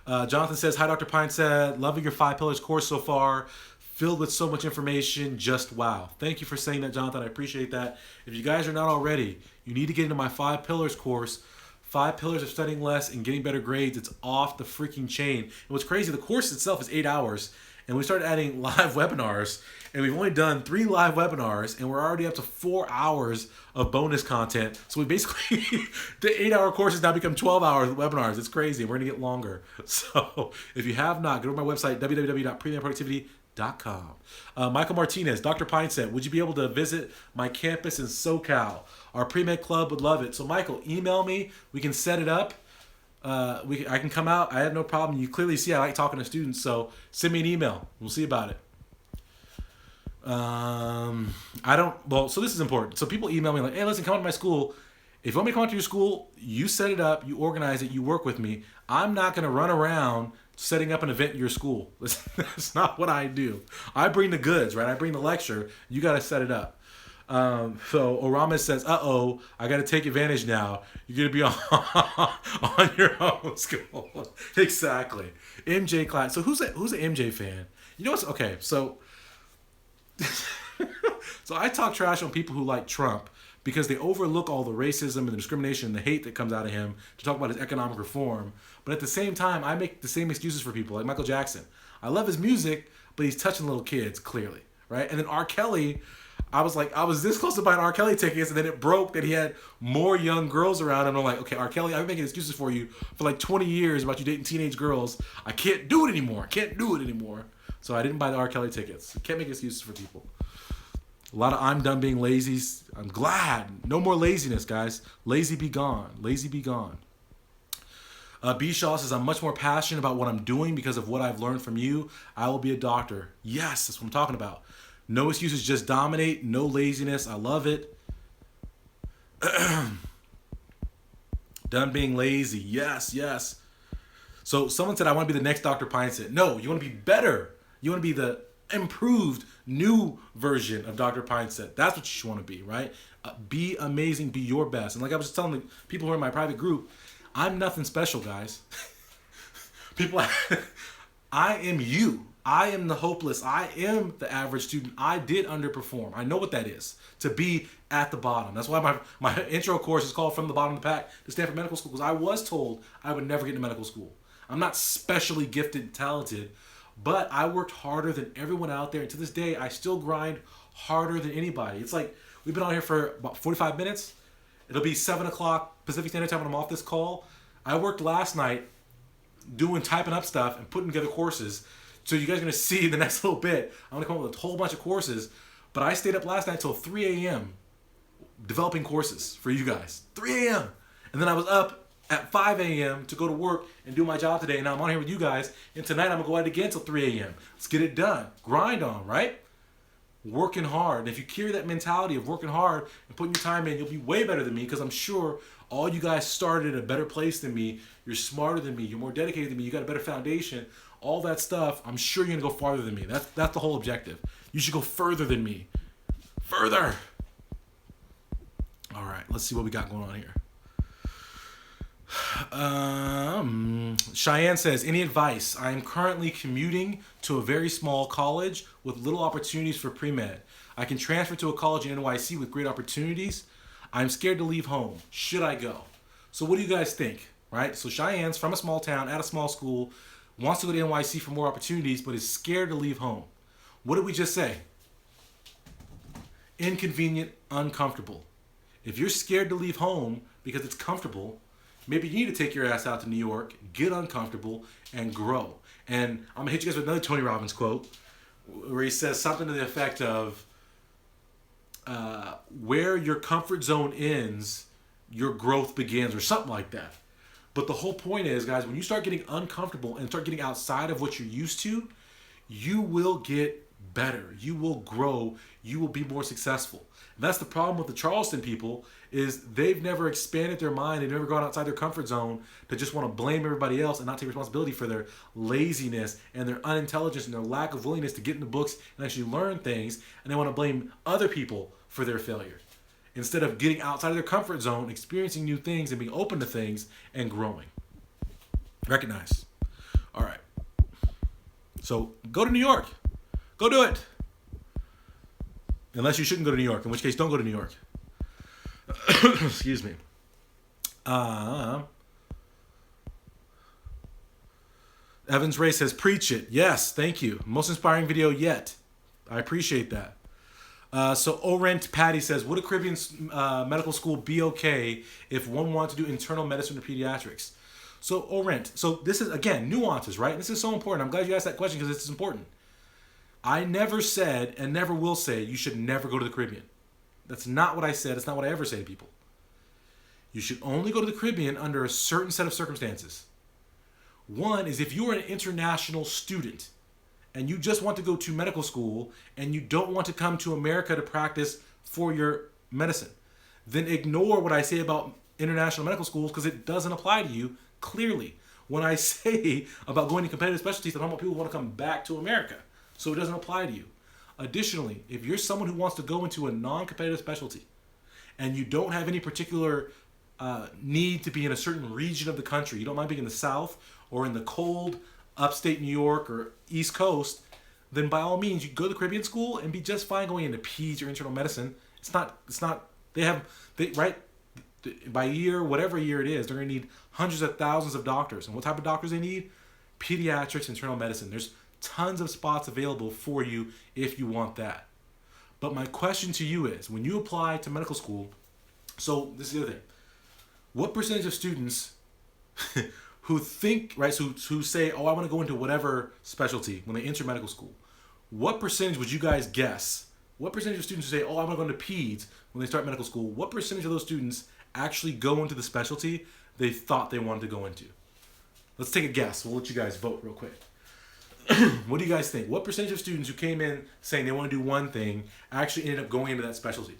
Jonathan says, hi, Dr. Pinesett. Loving your 5 Pillars course so far. Filled with so much information. Just wow. Thank you for saying that, Jonathan. I appreciate that. If you guys are not already, you need to get into my 5 Pillars course. 5 Pillars of Studying Less and Getting Better Grades. It's off the freaking chain. And what's crazy, the course itself is 8 hours. And we started adding live webinars. And we've only done 3 live webinars. And we're already up to 4 hours of bonus content. So we basically, the 8-hour course has now become 12 hours of webinars. It's crazy. We're going to get longer. So if you have not, go to my website, www.premedproductivity.com. Michael Martinez, Dr. Pinesett, would you be able to visit my campus in SoCal? Our Premed Club would love it. So Michael, email me. We can set it up. I can come out. I have no problem. You clearly see I like talking to students. So send me an email. We'll see about it. So this is important. So people email me like, hey, listen, come to my school. If you want me to come to your school, you set it up, you organize it, you work with me. I'm not going to run around setting up an event in your school. That's not what I do. I bring the goods, right? I bring the lecture. You got to set it up. So Orama says, uh-oh, I got to take advantage now. You're going to be on your own school. Exactly. MJ class. So who's an MJ fan? You know what's, okay, so so I talk trash on people who like Trump because they overlook all the racism and the discrimination and the hate that comes out of him to talk about his economic reform. But at the same time, I make the same excuses for people like Michael Jackson. I love his music, but he's touching little kids, clearly, right? And then R. Kelly, I was this close to buying R. Kelly tickets, and then it broke that he had more young girls around him. I'm like, okay, R. Kelly, I've been making excuses for you for like 20 years about you dating teenage girls. I can't do it anymore. So I didn't buy the R. Kelly tickets. Can't make excuses for people. A lot of I'm done being lazy. I'm glad. No more laziness, guys. Lazy be gone. Lazy be gone. B. Shaw says, I'm much more passionate about what I'm doing because of what I've learned from you. I will be a doctor. Yes, that's what I'm talking about. No excuses, just dominate. No laziness. I love it. Done being lazy. Yes. So someone said, I want to be the next Dr. Pinesett. No, you want to be better. You want to be the improved, new version of Dr. Pinesett. That's what you want to be, right? Be amazing. Be your best. And like I was just telling the people who are in my private group, I'm nothing special, guys. People, I am you. I am the hopeless. I am the average student. I did underperform. I know what that is, to be at the bottom. That's why my intro course is called From the Bottom of the Pack to Stanford Medical School, because I was told I would never get into medical school. I'm not specially gifted and talented, but I worked harder than everyone out there. And to this day, I still grind harder than anybody. It's like we've been on here for about 45 minutes. It'll be 7 o'clock Pacific Standard Time when I'm off this call. I worked last night typing up stuff and putting together courses. So you guys are going to see in the next little bit, I'm going to come up with a whole bunch of courses. But I stayed up last night till 3 a.m. developing courses for you guys. 3 a.m. And then I was up at 5 a.m. to go to work and do my job today. And now I'm on here with you guys. And tonight I'm going to go out again till 3 a.m. Let's get it done. Grind on, right? Working hard. And if you carry that mentality of working hard and putting your time in, you'll be way better than me, because I'm sure all you guys started at a better place than me. You're smarter than me. You're more dedicated than me. You got a better foundation. All that stuff, I'm sure you're going to go farther than me. That's the whole objective. You should go further than me. Further. All right, let's see what we got going on here. Cheyenne says, any advice? I am currently commuting to a very small college with little opportunities for pre-med. I can transfer to a college in NYC with great opportunities. I'm scared to leave home. Should I go? So what do you guys think? Right? So Cheyenne's from a small town, at a small school, wants to go to NYC for more opportunities, but is scared to leave home. What did we just say? Inconvenient, uncomfortable. If you're scared to leave home because it's comfortable, maybe you need to take your ass out to New York, get uncomfortable, and grow. And I'm going to hit you guys with another Tony Robbins quote where he says something to the effect of, where your comfort zone ends, your growth begins, or something like that. But the whole point is, guys, when you start getting uncomfortable and start getting outside of what you're used to, you will get better. You will grow. You will be more successful. And that's the problem with the Charleston people, is they've never expanded their mind. They've never gone outside their comfort zone to just want to blame everybody else and not take responsibility for their laziness and their unintelligence and their lack of willingness to get in the books and actually learn things. And they want to blame other people for their failure, instead of getting outside of their comfort zone, experiencing new things and being open to things and growing. Recognize. All right. So go to New York. Go do it. Unless you shouldn't go to New York, in which case don't go to New York. Excuse me. Evans Ray says, preach it. Yes, thank you. Most inspiring video yet. I appreciate that. So Orent Patty says, would a Caribbean medical school be okay if one wanted to do internal medicine or pediatrics? So Orent, so this is, again, nuances, right? This is so important. I'm glad you asked that question, because this is important. I never said and never will say you should never go to the Caribbean. That's not what I said. It's not what I ever say to people. You should only go to the Caribbean under a certain set of circumstances. One is if you are an international student and you just want to go to medical school and you don't want to come to America to practice for your medicine, then ignore what I say about international medical schools, because it doesn't apply to you clearly. When I say about going to competitive specialties, I'm talking about people who want to come back to America. So it doesn't apply to you. Additionally, if you're someone who wants to go into a non-competitive specialty and you don't have any particular need to be in a certain region of the country, you don't mind being in the South or in the cold upstate New York or East Coast, then by all means, you go to the Caribbean school and be just fine going into peds or internal medicine. Right? By year, whatever year it is, they're going to need hundreds of thousands of doctors. And what type of doctors they need? Pediatrics, internal medicine. There's tons of spots available for you if you want that. But my question to you is, when you apply to medical school, so this is the other thing. What percentage of students who think, right, who say, oh, I want to go into whatever specialty when they enter medical school, what percentage would you guys guess? What percentage of students who say, oh, I want to go into peds when they start medical school, what percentage of those students actually go into the specialty they thought they wanted to go into? Let's take a guess. We'll let you guys vote real quick. What do you guys think? What percentage of students who came in saying they want to do one thing actually ended up going into that specialty?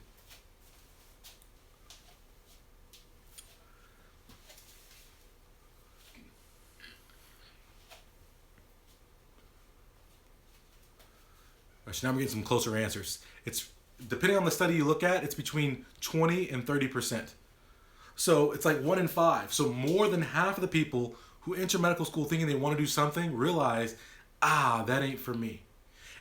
All right, so now we're getting some closer answers. It's depending on the study you look at, it's between 20 and 30%. So it's like 1 in 5. So more than half of the people who enter medical school thinking they want to do something realize, that ain't for me.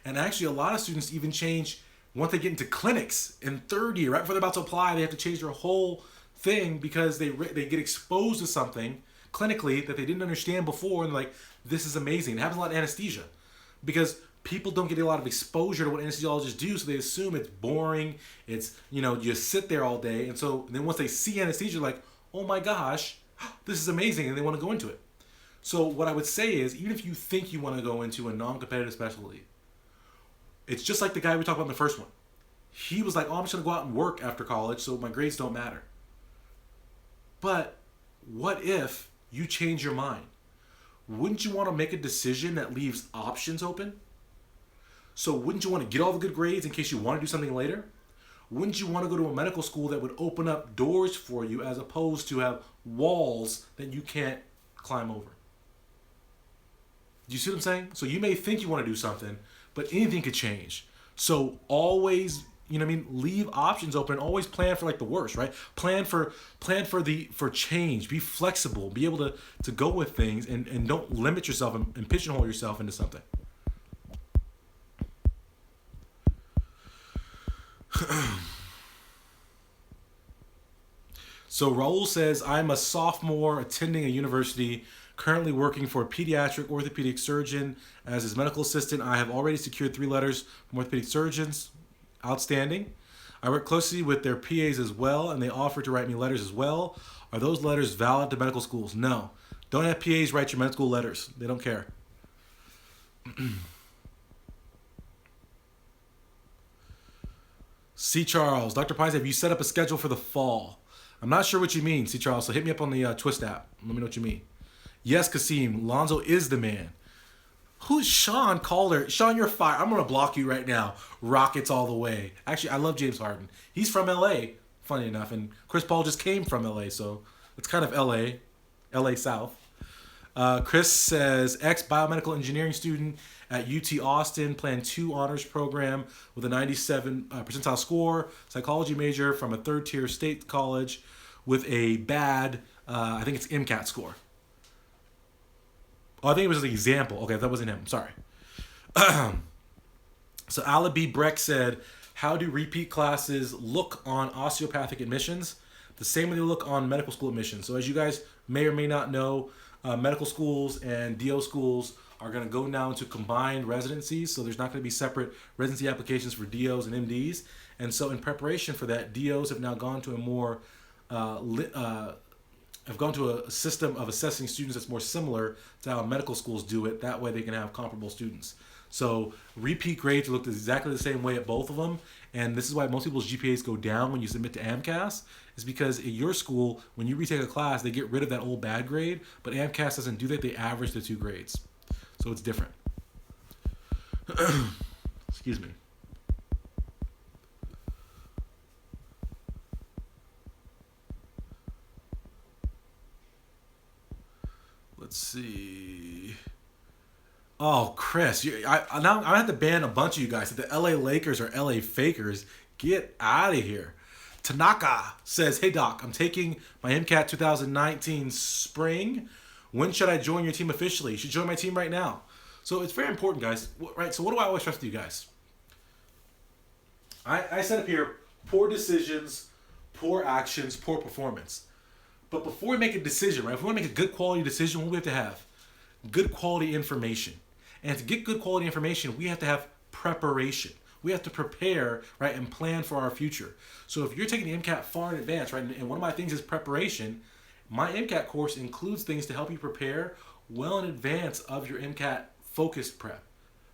And actually, a lot of students even change once they get into clinics in third year. Right before they're about to apply, they have to change their whole thing because they get exposed to something clinically that they didn't understand before, and like, this is amazing. It happens a lot in anesthesia because people don't get a lot of exposure to what anesthesiologists do, so they assume it's boring. It's, you sit there all day, and then once they see anesthesia, like, oh my gosh, this is amazing, and they want to go into it. So what I would say is, even if you think you want to go into a non-competitive specialty, it's just like the guy we talked about in the first one. He was like, oh, I'm just going to go out and work after college, so my grades don't matter. But what if you change your mind? Wouldn't you want to make a decision that leaves options open? So wouldn't you want to get all the good grades in case you want to do something later? Wouldn't you want to go to a medical school that would open up doors for you as opposed to have walls that you can't climb over? Do you see what I'm saying? So you may think you want to do something, but anything could change. So always, leave options open. Always plan for like the worst, right? Plan for change. Be flexible. Be able to go with things and don't limit yourself and pigeonhole yourself into something. So Raul says, I'm a sophomore attending a university, currently working for a pediatric orthopedic surgeon as his medical assistant. I have already secured 3 letters from orthopedic surgeons. Outstanding. I work closely with their PAs as well, and they offer to write me letters as well. Are those letters valid to medical schools? No. Don't have PAs write your medical school letters. They don't care. C. Charles, Dr. Pinesett, have you set up a schedule for the fall? I'm not sure what you mean, C. Charles, so hit me up on the Twist app. Let me know what you mean. Yes, Kasim, Lonzo is the man. Who's Sean Calder? Sean, you're fired. I'm going to block you right now. Rockets all the way. Actually, I love James Harden. He's from L.A., funny enough, and Chris Paul just came from L.A., so it's kind of L.A. South. Chris says, ex-biomedical engineering student at UT Austin, Plan 2 honors program with a 97 percentile score, psychology major from a third-tier state college with a bad, I think it's MCAT score. Oh, I think it was an example. Okay, that wasn't him. Sorry. So Alabi Breck said, how do repeat classes look on osteopathic admissions? The same way they look on medical school admissions. So as you guys may or may not know, medical schools and DO schools are going to go now into combined residencies. So there's not going to be separate residency applications for DOs and MDs. And so in preparation for that, DOs have now gone to a more have gone to a system of assessing students that's more similar to how medical schools do it. That way they can have comparable students. So repeat grades look exactly the same way at both of them. And this is why most people's GPAs go down when you submit to AMCAS, is because at your school, when you retake a class, they get rid of that old bad grade, but AMCAS doesn't do that. They average the 2 grades. So it's different. Excuse me. Let's see. Oh, Chris, now I have to ban a bunch of you guys. The LA Lakers or LA Fakers, get out of here. Tanaka says, hey Doc, I'm taking my MCAT 2019 spring. When should I join your team officially? You should join my team right now. So it's very important, guys. Right? So what do I always stress to you guys? I said up here, poor decisions, poor actions, poor performance. But before we make a decision, right? If we want to make a good quality decision, what do we have to have? Good quality information. And to get good quality information, we have to have preparation. We have to prepare, right, and plan for our future. So if you're taking the MCAT far in advance, right, and one of my things is preparation, my MCAT course includes things to help you prepare well in advance of your MCAT focused prep,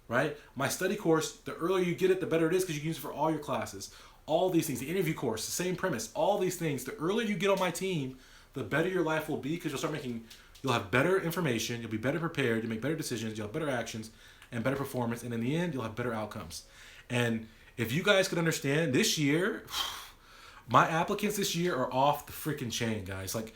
right? My study course, the earlier you get it, the better it is because you can use it for all your classes. All these things, the interview course, the same premise, all these things, the earlier you get on my team, the better your life will be because you'll have better information, you'll be better prepared, you'll make better decisions, you'll have better actions and better performance, and in the end, you'll have better outcomes. And if you guys could understand, this year, my applicants this year are off the freaking chain, guys. Like,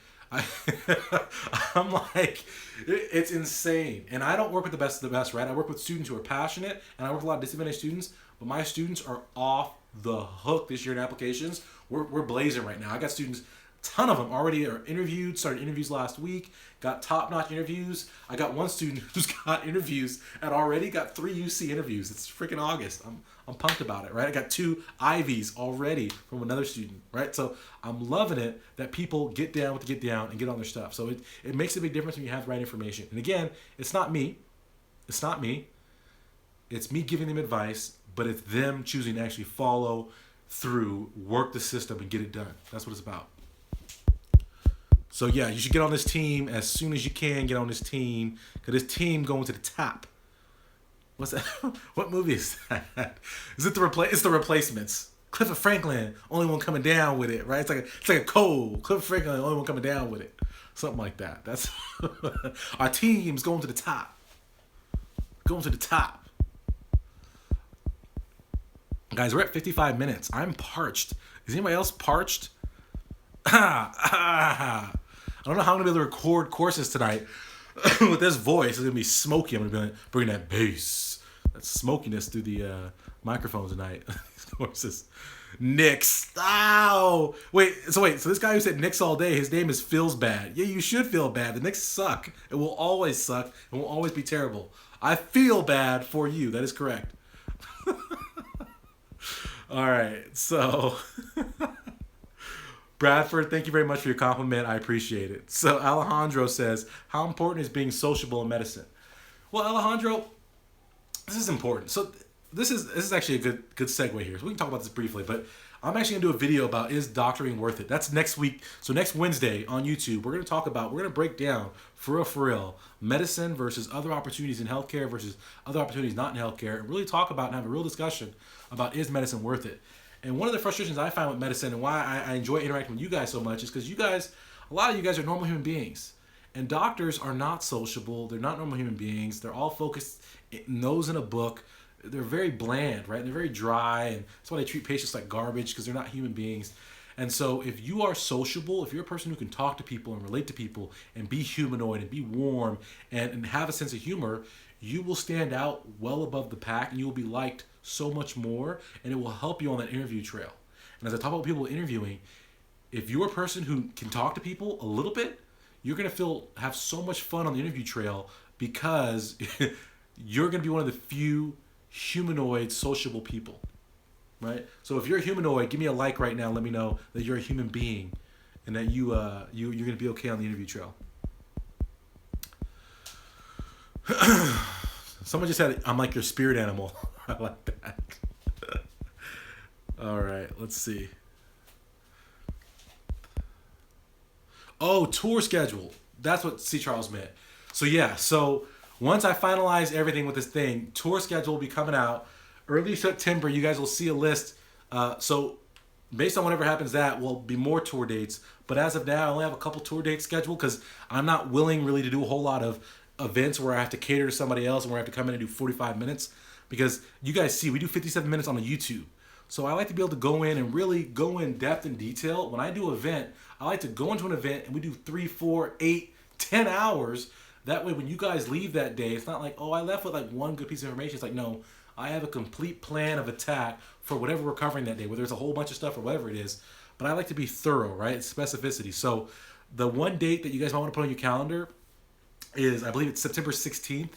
I'm like, it's insane. And I don't work with the best of the best, right? I work with students who are passionate, and I work with a lot of disadvantaged students, but my students are off the hook this year in applications. We're blazing right now. I got students, ton of them already are interviewed, started interviews last week, got top-notch interviews. I got one student who's got interviews and already got 3 UC interviews. It's freaking August. I'm pumped about it, right? I got 2 Ivies already from another student, right? So I'm loving it that people get down with the get down and get on their stuff. So it makes a big difference when you have the right information. And again, it's not me. It's not me. It's me giving them advice, but it's them choosing to actually follow through, work the system, and get it done. That's what it's about. So yeah, you should get on this team as soon as you can. Get on this team because this team going to the top. What's that? What movie is that? Is it It's the Replacements. Clifford Franklin, only one coming down with it, right? It's like a cold. Clifford Franklin, only one coming down with it, something like that. That's our team's going to the top. Going to the top, guys. We're at 55 minutes. I'm parched. Is anybody else parched? I don't know how I'm gonna be able to record courses tonight with this voice. It's gonna be smoky. I'm gonna be bringing that bass, that smokiness through the microphone tonight. These courses. Knicks. Ow. So this guy who said Knicks all day, his name is Feels Bad. Yeah, you should feel bad. The Knicks suck. It will always suck. It will always be terrible. I feel bad for you. That is correct. All right. So Bradford, thank you very much for your compliment. I appreciate it. So Alejandro says, how important is being sociable in medicine? Well, Alejandro, this is important. So this is actually a good segue here. So we can talk about this briefly, but I'm actually gonna do a video about is doctoring worth it? That's next week. So next Wednesday on YouTube, we're gonna break down for real, medicine versus other opportunities in healthcare versus other opportunities not in healthcare, and really talk about and have a real discussion about is medicine worth it? And one of the frustrations I find with medicine and why I enjoy interacting with you guys so much is because a lot of you guys are normal human beings. And doctors are not sociable. They're not normal human beings. They're all focused, nose in a book. They're very bland, right? They're very dry. And that's why they treat patients like garbage because they're not human beings. And so if you are sociable, if you're a person who can talk to people and relate to people and be humanoid and be warm and have a sense of humor, you will stand out well above the pack and you will be liked so much more, and it will help you on that interview trail. And as I talk about people interviewing, if you're a person who can talk to people a little bit, you're going to have so much fun on the interview trail because you're going to be one of the few humanoid sociable people, right? So if you're a humanoid, give me a like right now. Let me know that you're a human being and that you're going to be okay on the interview trail. Someone just said, I'm like your spirit animal. I like that. All right, let's see. Oh, tour schedule. That's what C. Charles meant. So yeah, so once I finalize everything with this thing, tour schedule will be coming out early September. You guys will see a list. So based on whatever happens, that will be more tour dates. But as of now, I only have a couple tour dates scheduled because I'm not willing really to do a whole lot of events where I have to cater to somebody else and where I have to come in and do 45 minutes. Because you guys see, we do 57 minutes on the YouTube. So I like to be able to go in and really go in depth and detail. When I do an event, I like to go into an event and we do 3, 4, 8, 10 hours. That way when you guys leave that day, it's not like, oh, I left with like one good piece of information. It's like, no, I have a complete plan of attack for whatever we're covering that day, whether it's a whole bunch of stuff or whatever it is. But I like to be thorough, right? It's specificity. So the one date that you guys might want to put on your calendar is, I believe it's September 16th.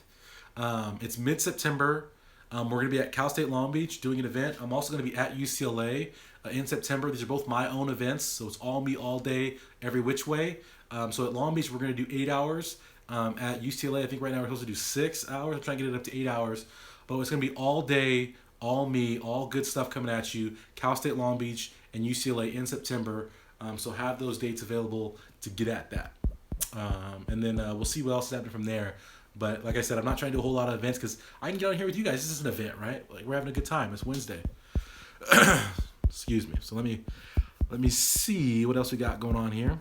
It's mid-September. We're going to be at Cal State Long Beach doing an event. I'm also going to be at UCLA in September. These are both my own events, so it's all me all day, every which way. So at Long Beach, we're going to do 8 hours. At UCLA, I think right now we're supposed to do 6 hours. I'm trying to get it up to 8 hours. But it's going to be all day, all me, all good stuff coming at you. Cal State Long Beach and UCLA in September. So have those dates available to get at that. And then we'll see what else is happening from there. But like I said, I'm not trying to do a whole lot of events because I can get on here with you guys. This is an event, right? Like we're having a good time. It's Wednesday. Excuse me. So let me see what else we got going on here.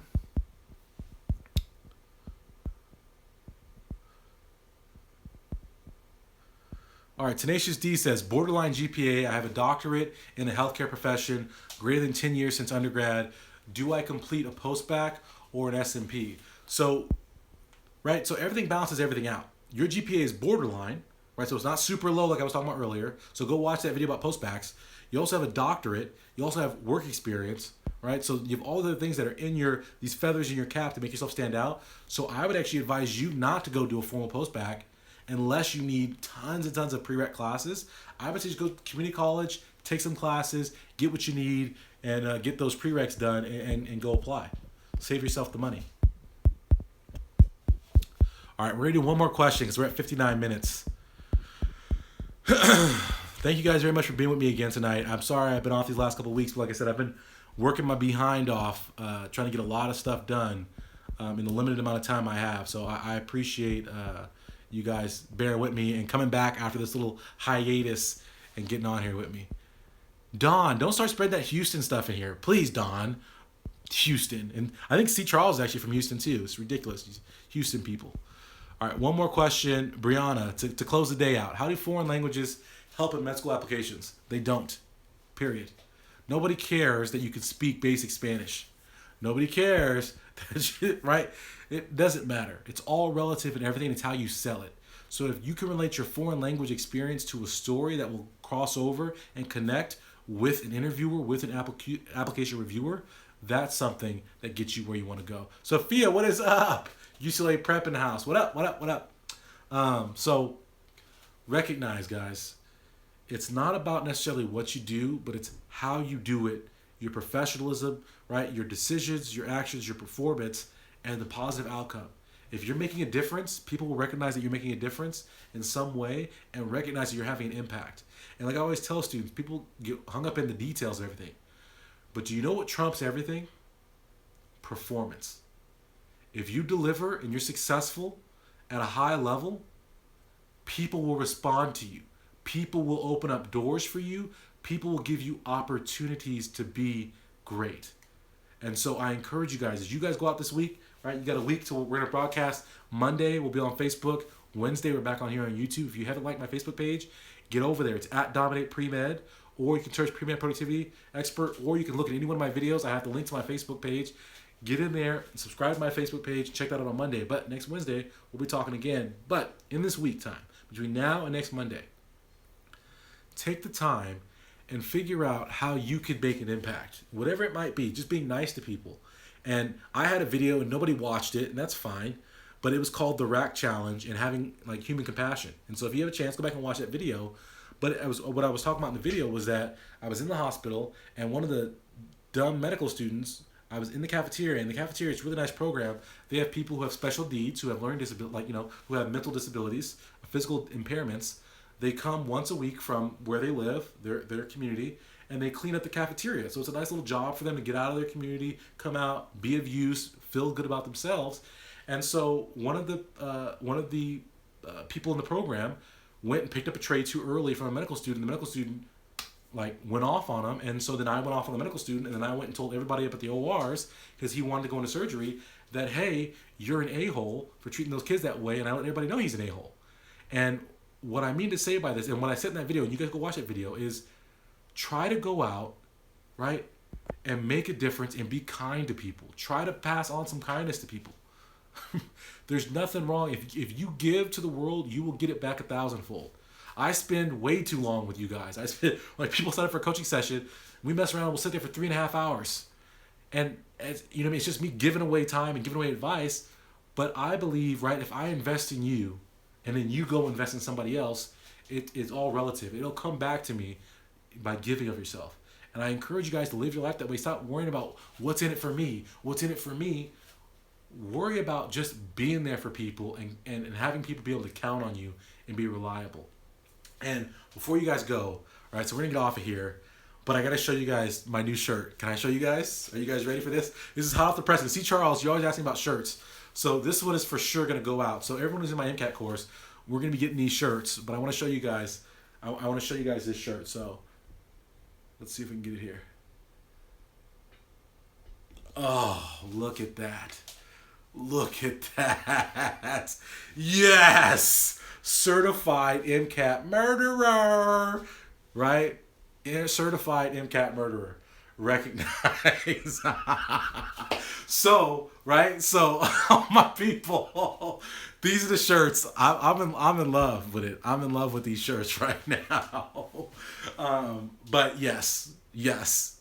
All right, Tenacious D says, borderline GPA, I have a doctorate in the healthcare profession, greater than 10 years since undergrad. Do I complete a post-bac or an SMP? So, right, so everything balances everything out. Your GPA is borderline, right? So it's not super low like I was talking about earlier. So go watch that video about post-bacs. You also have a doctorate. You also have work experience, right? So you have all the things that are in these feathers in your cap to make yourself stand out. So I would actually advise you not to go do a formal post-bac unless you need tons and tons of prereq classes. I would say just go to community college, take some classes, get what you need, and get those prereqs done and go apply. Save yourself the money. All right, we're going to do one more question because we're at 59 minutes. Thank you guys very much for being with me again tonight. I'm sorry I've been off these last couple of weeks, but like I said, I've been working my behind off, trying to get a lot of stuff done. in the limited amount of time I have. So I appreciate you guys bearing with me and coming back after this little hiatus and getting on here with me. Don, don't start spreading that Houston stuff in here. Please, Don. Houston. And I think C. Charles is actually from Houston too. It's ridiculous. These Houston people. All right, one more question. Brianna, to close the day out. How do foreign languages help in med school applications? They don't. Period. Nobody cares that you can speak basic Spanish. Nobody cares that you, right? It doesn't matter. It's all relative and everything. It's how you sell it. So if you can relate your foreign language experience to a story that will cross over and connect with an interviewer, with an application reviewer, that's something that gets you where you want to go. Sophia, what is up? UCLA Prep in the house. What up? What up? What up? So recognize, guys, it's not about necessarily what you do, but it's how you do it, your professionalism, right? Your decisions, your actions, your performance, and the positive outcome. If you're making a difference, people will recognize that you're making a difference in some way and recognize that you're having an impact. And like I always tell students, people get hung up in the details of everything. But do you know what trumps everything? Performance. If you deliver and you're successful at a high level, people will respond to you. People will open up doors for you. People will give you opportunities to be great. And so I encourage you guys, as you guys go out this week, right? You got a week till we're going to broadcast. Monday, we'll be on Facebook. Wednesday, we're back on here on YouTube. If you haven't liked my Facebook page, get over there. It's @Dominate Premed. Or you can search Premed Productivity Expert. Or you can look at any one of my videos. I have the link to my Facebook page. Get in there and subscribe to my Facebook page. Check that out on Monday. But next Wednesday, we'll be talking again. But in this week time, between now and next Monday, take the time and figure out how you could make an impact. Whatever it might be, just being nice to people. And I had a video and nobody watched it, and that's fine. But it was called the Rack Challenge and having like human compassion. And so if you have a chance, go back and watch that video. But what I was talking about in the video was that I was in the hospital and one of the dumb medical students, I was in the cafeteria, and the cafeteria is a really nice program. They have people who have special needs, who have learning disabilities, like, who have mental disabilities, physical impairments. They come once a week from where they live, their community, and they clean up the cafeteria. So it's a nice little job for them to get out of their community, come out, be of use, feel good about themselves. And so one of the people in the program went and picked up a tray too early from a medical student. The medical student went off on him, and so then I went off on the medical student, and then I went and told everybody up at the ORs, because he wanted to go into surgery, that, hey, you're an a-hole for treating those kids that way, and I let everybody know he's an a-hole. And what I mean to say by this, and what I said in that video, and you guys go watch that video, is try to go out, right, and make a difference and be kind to people. Try to pass on some kindness to people. There's nothing wrong. If you give to the world, you will get it back 1,000-fold. I spend way too long with you guys. I spend, people sign up for a coaching session. We mess around. We'll sit there for 3.5 hours. And, it's just me giving away time and giving away advice. But I believe, right, if I invest in you and then you go invest in somebody else, it's all relative. It'll come back to me by giving of yourself. And I encourage you guys to live your life that way. Stop worrying about what's in it for me. What's in it for me? Worry about just being there for people and having people be able to count on you and be reliable. And before you guys go, all right, so we're going to get off of here, but I got to show you guys my new shirt. Can I show you guys? Are you guys ready for this? This is hot off the press. And see, Charles, you're always asking about shirts. So this one is for sure going to go out. So everyone who's in my MCAT course, we're going to be getting these shirts, but I want to show you guys, I want to show you guys this shirt. So let's see if we can get it here. Oh, look at that. Look at that. Yes! Certified MCAT murderer. Right? Certified MCAT murderer. Recognize. So, right? So, my people, these are the shirts. I'm in love with it. I'm in love with these shirts right now. But yes.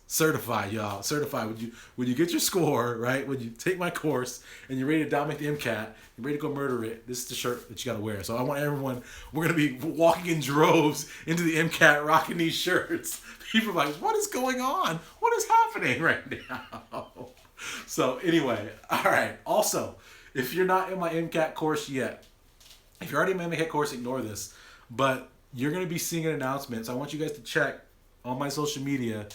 Certified, y'all. Certified. When you get your score, right? When you take my course and you're ready to dominate the MCAT, you're ready to go murder it, this is the shirt that you got to wear. So I want everyone, we're going to be walking in droves into the MCAT rocking these shirts. People are like, what is going on? What is happening right now? So anyway, all right. Also, if you're not in my MCAT course yet, if you're already in my MCAT course, ignore this. But you're going to be seeing an announcement. So I want you guys to check on my social media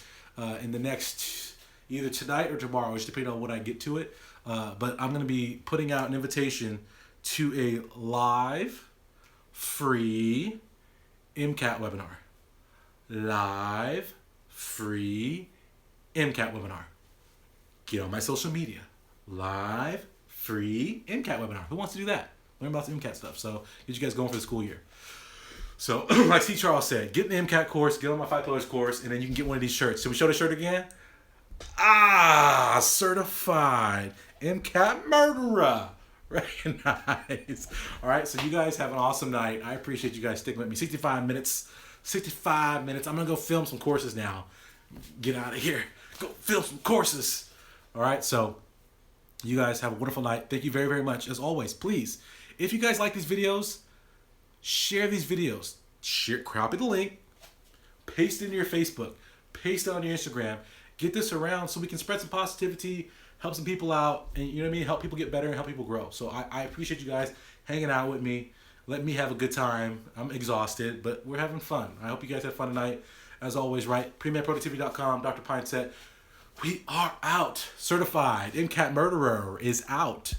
in the next, either tonight or tomorrow, just depending on when I get to it. but I'm going to be putting out an invitation to a live, free MCAT webinar. Live, free MCAT webinar. Get on my social media. Live, free MCAT webinar. Who wants to do that? Learn about the MCAT stuff. So get you guys going for the school year. So like C. Charles said, get in the MCAT course, get on my 5 pillars course, and then you can get one of these shirts. Should we show the shirt again? Certified MCAT murderer. Very nice. All right, so you guys have an awesome night. I appreciate you guys sticking with me. 65 minutes. 65 minutes. I'm going to go film some courses now. Get out of here. Go film some courses. All right, so you guys have a wonderful night. Thank you very, very much. As always, please, if you guys like these videos, share these videos. Copy the link. Paste it into your Facebook. Paste it on your Instagram. Get this around so we can spread some positivity, help some people out, and you know what I mean? Help people get better and help people grow. So I appreciate you guys hanging out with me. Let me have a good time. I'm exhausted, but we're having fun. I hope you guys have fun tonight. As always, right? PremedProductivity.com, Dr. Pinesett. We are out. Certified MCAT murderer is out.